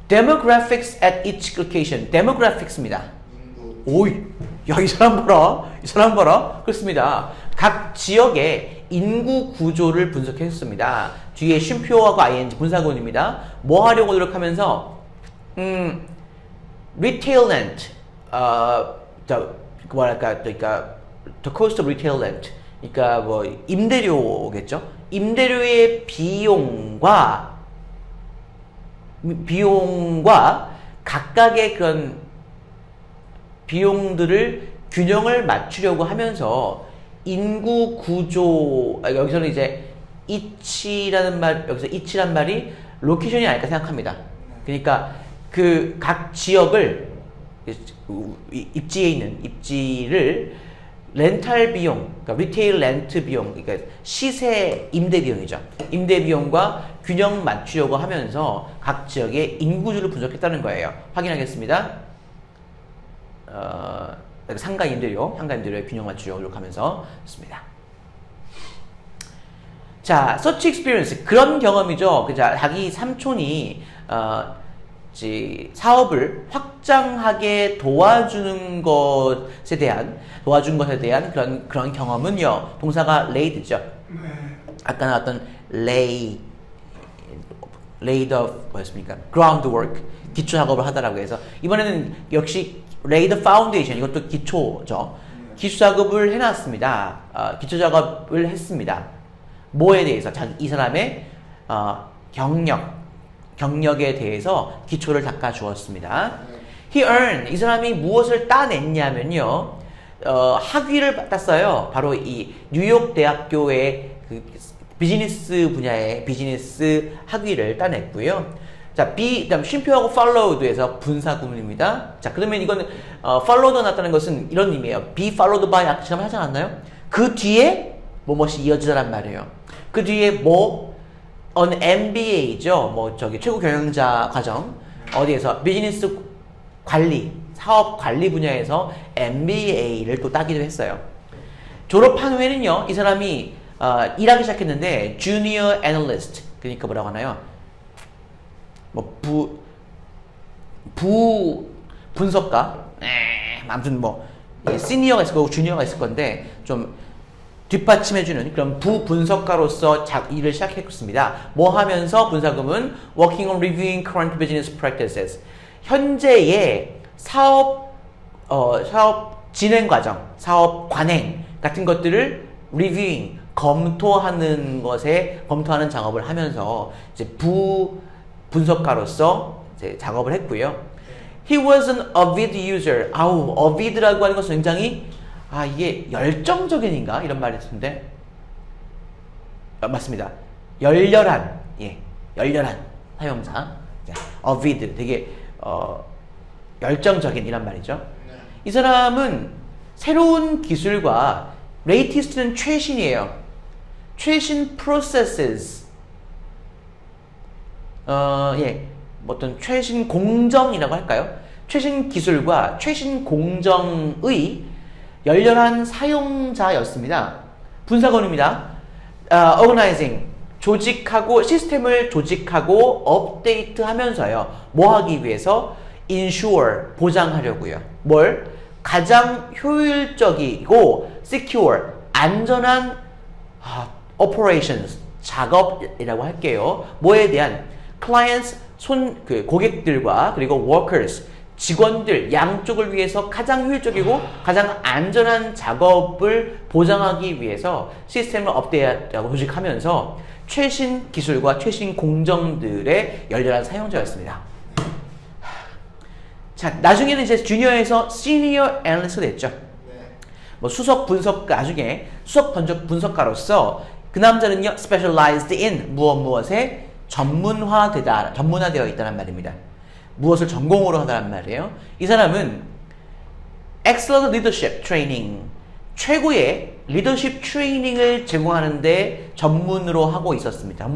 demographics at each location, demographics입니다. 인구. 오이, 야, 이 사람 봐라. 그렇습니다. 각 지역의 인구 구조를 분석했습니다. 뒤에 쉼표하고 ing 분사구문입니다. 뭐 하려고 노력하면서, retail rent, 그러니까 the cost of retail rent, 그러니까 뭐 임대료겠죠. 임대료의 비용과 각각의 그런 비용들을 균형을 맞추려고 하면서 인구 구조, 여기서는 이제 이치라는 말이 로케이션이 아닐까 생각합니다. 그러니까 그 각 지역을, 입지에 있는 입지를 렌탈 비용, 그러니까 리테일 렌트 비용, 그러니까 시세 임대 비용이죠. 임대 비용과 균형 맞추려고 하면서 각 지역의 인구주를 분석했다는 거예요. 확인하겠습니다. 상가 임대료에 균형 맞추려고 노력하면서 했습니다. 자, such experience, 그런 경험이죠. 자기 삼촌이 사업을 확장하게 도와준 것에 대한 그런 경험은요, 동사가 laid죠. 아까 나왔던 laid of 뭐였습니까? groundwork, 기초 작업을 하다라고 해서 이번에는 역시 lay the foundation, 이것도 기초죠. 기초 작업을 해놨습니다. 기초 작업을 했습니다. 뭐에 대해서? 이 사람의 경력에 대해서 기초를 닦아 주었습니다. He earned, 이 사람이 무엇을 따냈냐면요, 학위를 땄어요. 바로 이 뉴욕 대학교의 그 비즈니스 분야의 비즈니스 학위를 따냈고요. 자, 그다음 쉼표하고 followed에서 분사구문입니다. 자, 그러면 이거는 followed 나타나는 것은 이런 의미예요. be followed by 아까 지난번에 하지 않았나요? 그 뒤에 뭐뭇이 이어지다란 말이에요. 그 뒤에 an MBA죠. 최고 경영자 과정, 어디에서 비즈니스 관리, 사업 관리 분야에서 MBA를 또 따기도 했어요. 졸업한 후에는요, 이 사람이 일하기 시작했는데 junior analyst, 그러니까 뭐라고 하나요? 분석가, 아무튼 시니어가 있을 거고 주니어가 있을 건데 좀 뒷받침해주는 그런 부분석가로서 일을 시작했습니다. 뭐 하면서? 분사구문 working on reviewing current business practices, 현재의 사업 진행 과정, 사업 관행 같은 것들을 reviewing, 검토하는 작업을 하면서 이제 분석가로서 이제 작업을 했고요. He was an avid user. avid라고 하는 것은 굉장히 이게 열정적인인가? 이런 말이 있는데 맞습니다. 열렬한 사용자. avid, 되게 열정적인 이란 말이죠. 이 사람은 새로운 기술과 latest는 최신이에요. 최신 processes, 어떤 최신 공정이라고 할까요? 최신 기술과 최신 공정의 열렬한 사용자였습니다. 분사구문입니다. organizing, 시스템을 조직하고 업데이트하면서요. 뭐 하기 위해서? ensure, 보장하려고요. 뭘? 가장 효율적이고 secure, 안전한 operations, 작업이라고 할게요. 뭐에 대한? clients, 고객들과 그리고 workers, 직원들 양쪽을 위해서 가장 효율적이고 가장 안전한 작업을 보장하기 위해서 시스템을 업데이트하고 조직하면서 최신 기술과 최신 공정들의 열렬한 사용자였습니다. 자, 나중에는 이제 주니어에서 시니어 애널리스트가 됐죠. 수석 분석가, 나중에 수석 분석가로서 그 남자는요, specialized in 무엇에 전문화되어 있다는 말입니다. 무엇을 전공으로 하더란 말이에요. 이 사람은 Excellent Leadership Training, 최고의 리더십 트레이닝을 제공하는데 전문으로 하고 있었습니다.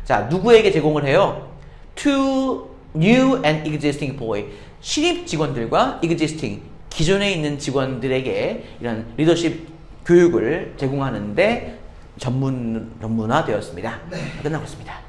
자, 누구에게 제공을 해요? To new and existing employee, 신입 직원들과 existing, 기존에 있는 직원들에게 이런 리더십 교육을 제공하는데 전문화되었습니다. 끝나고 있습니다.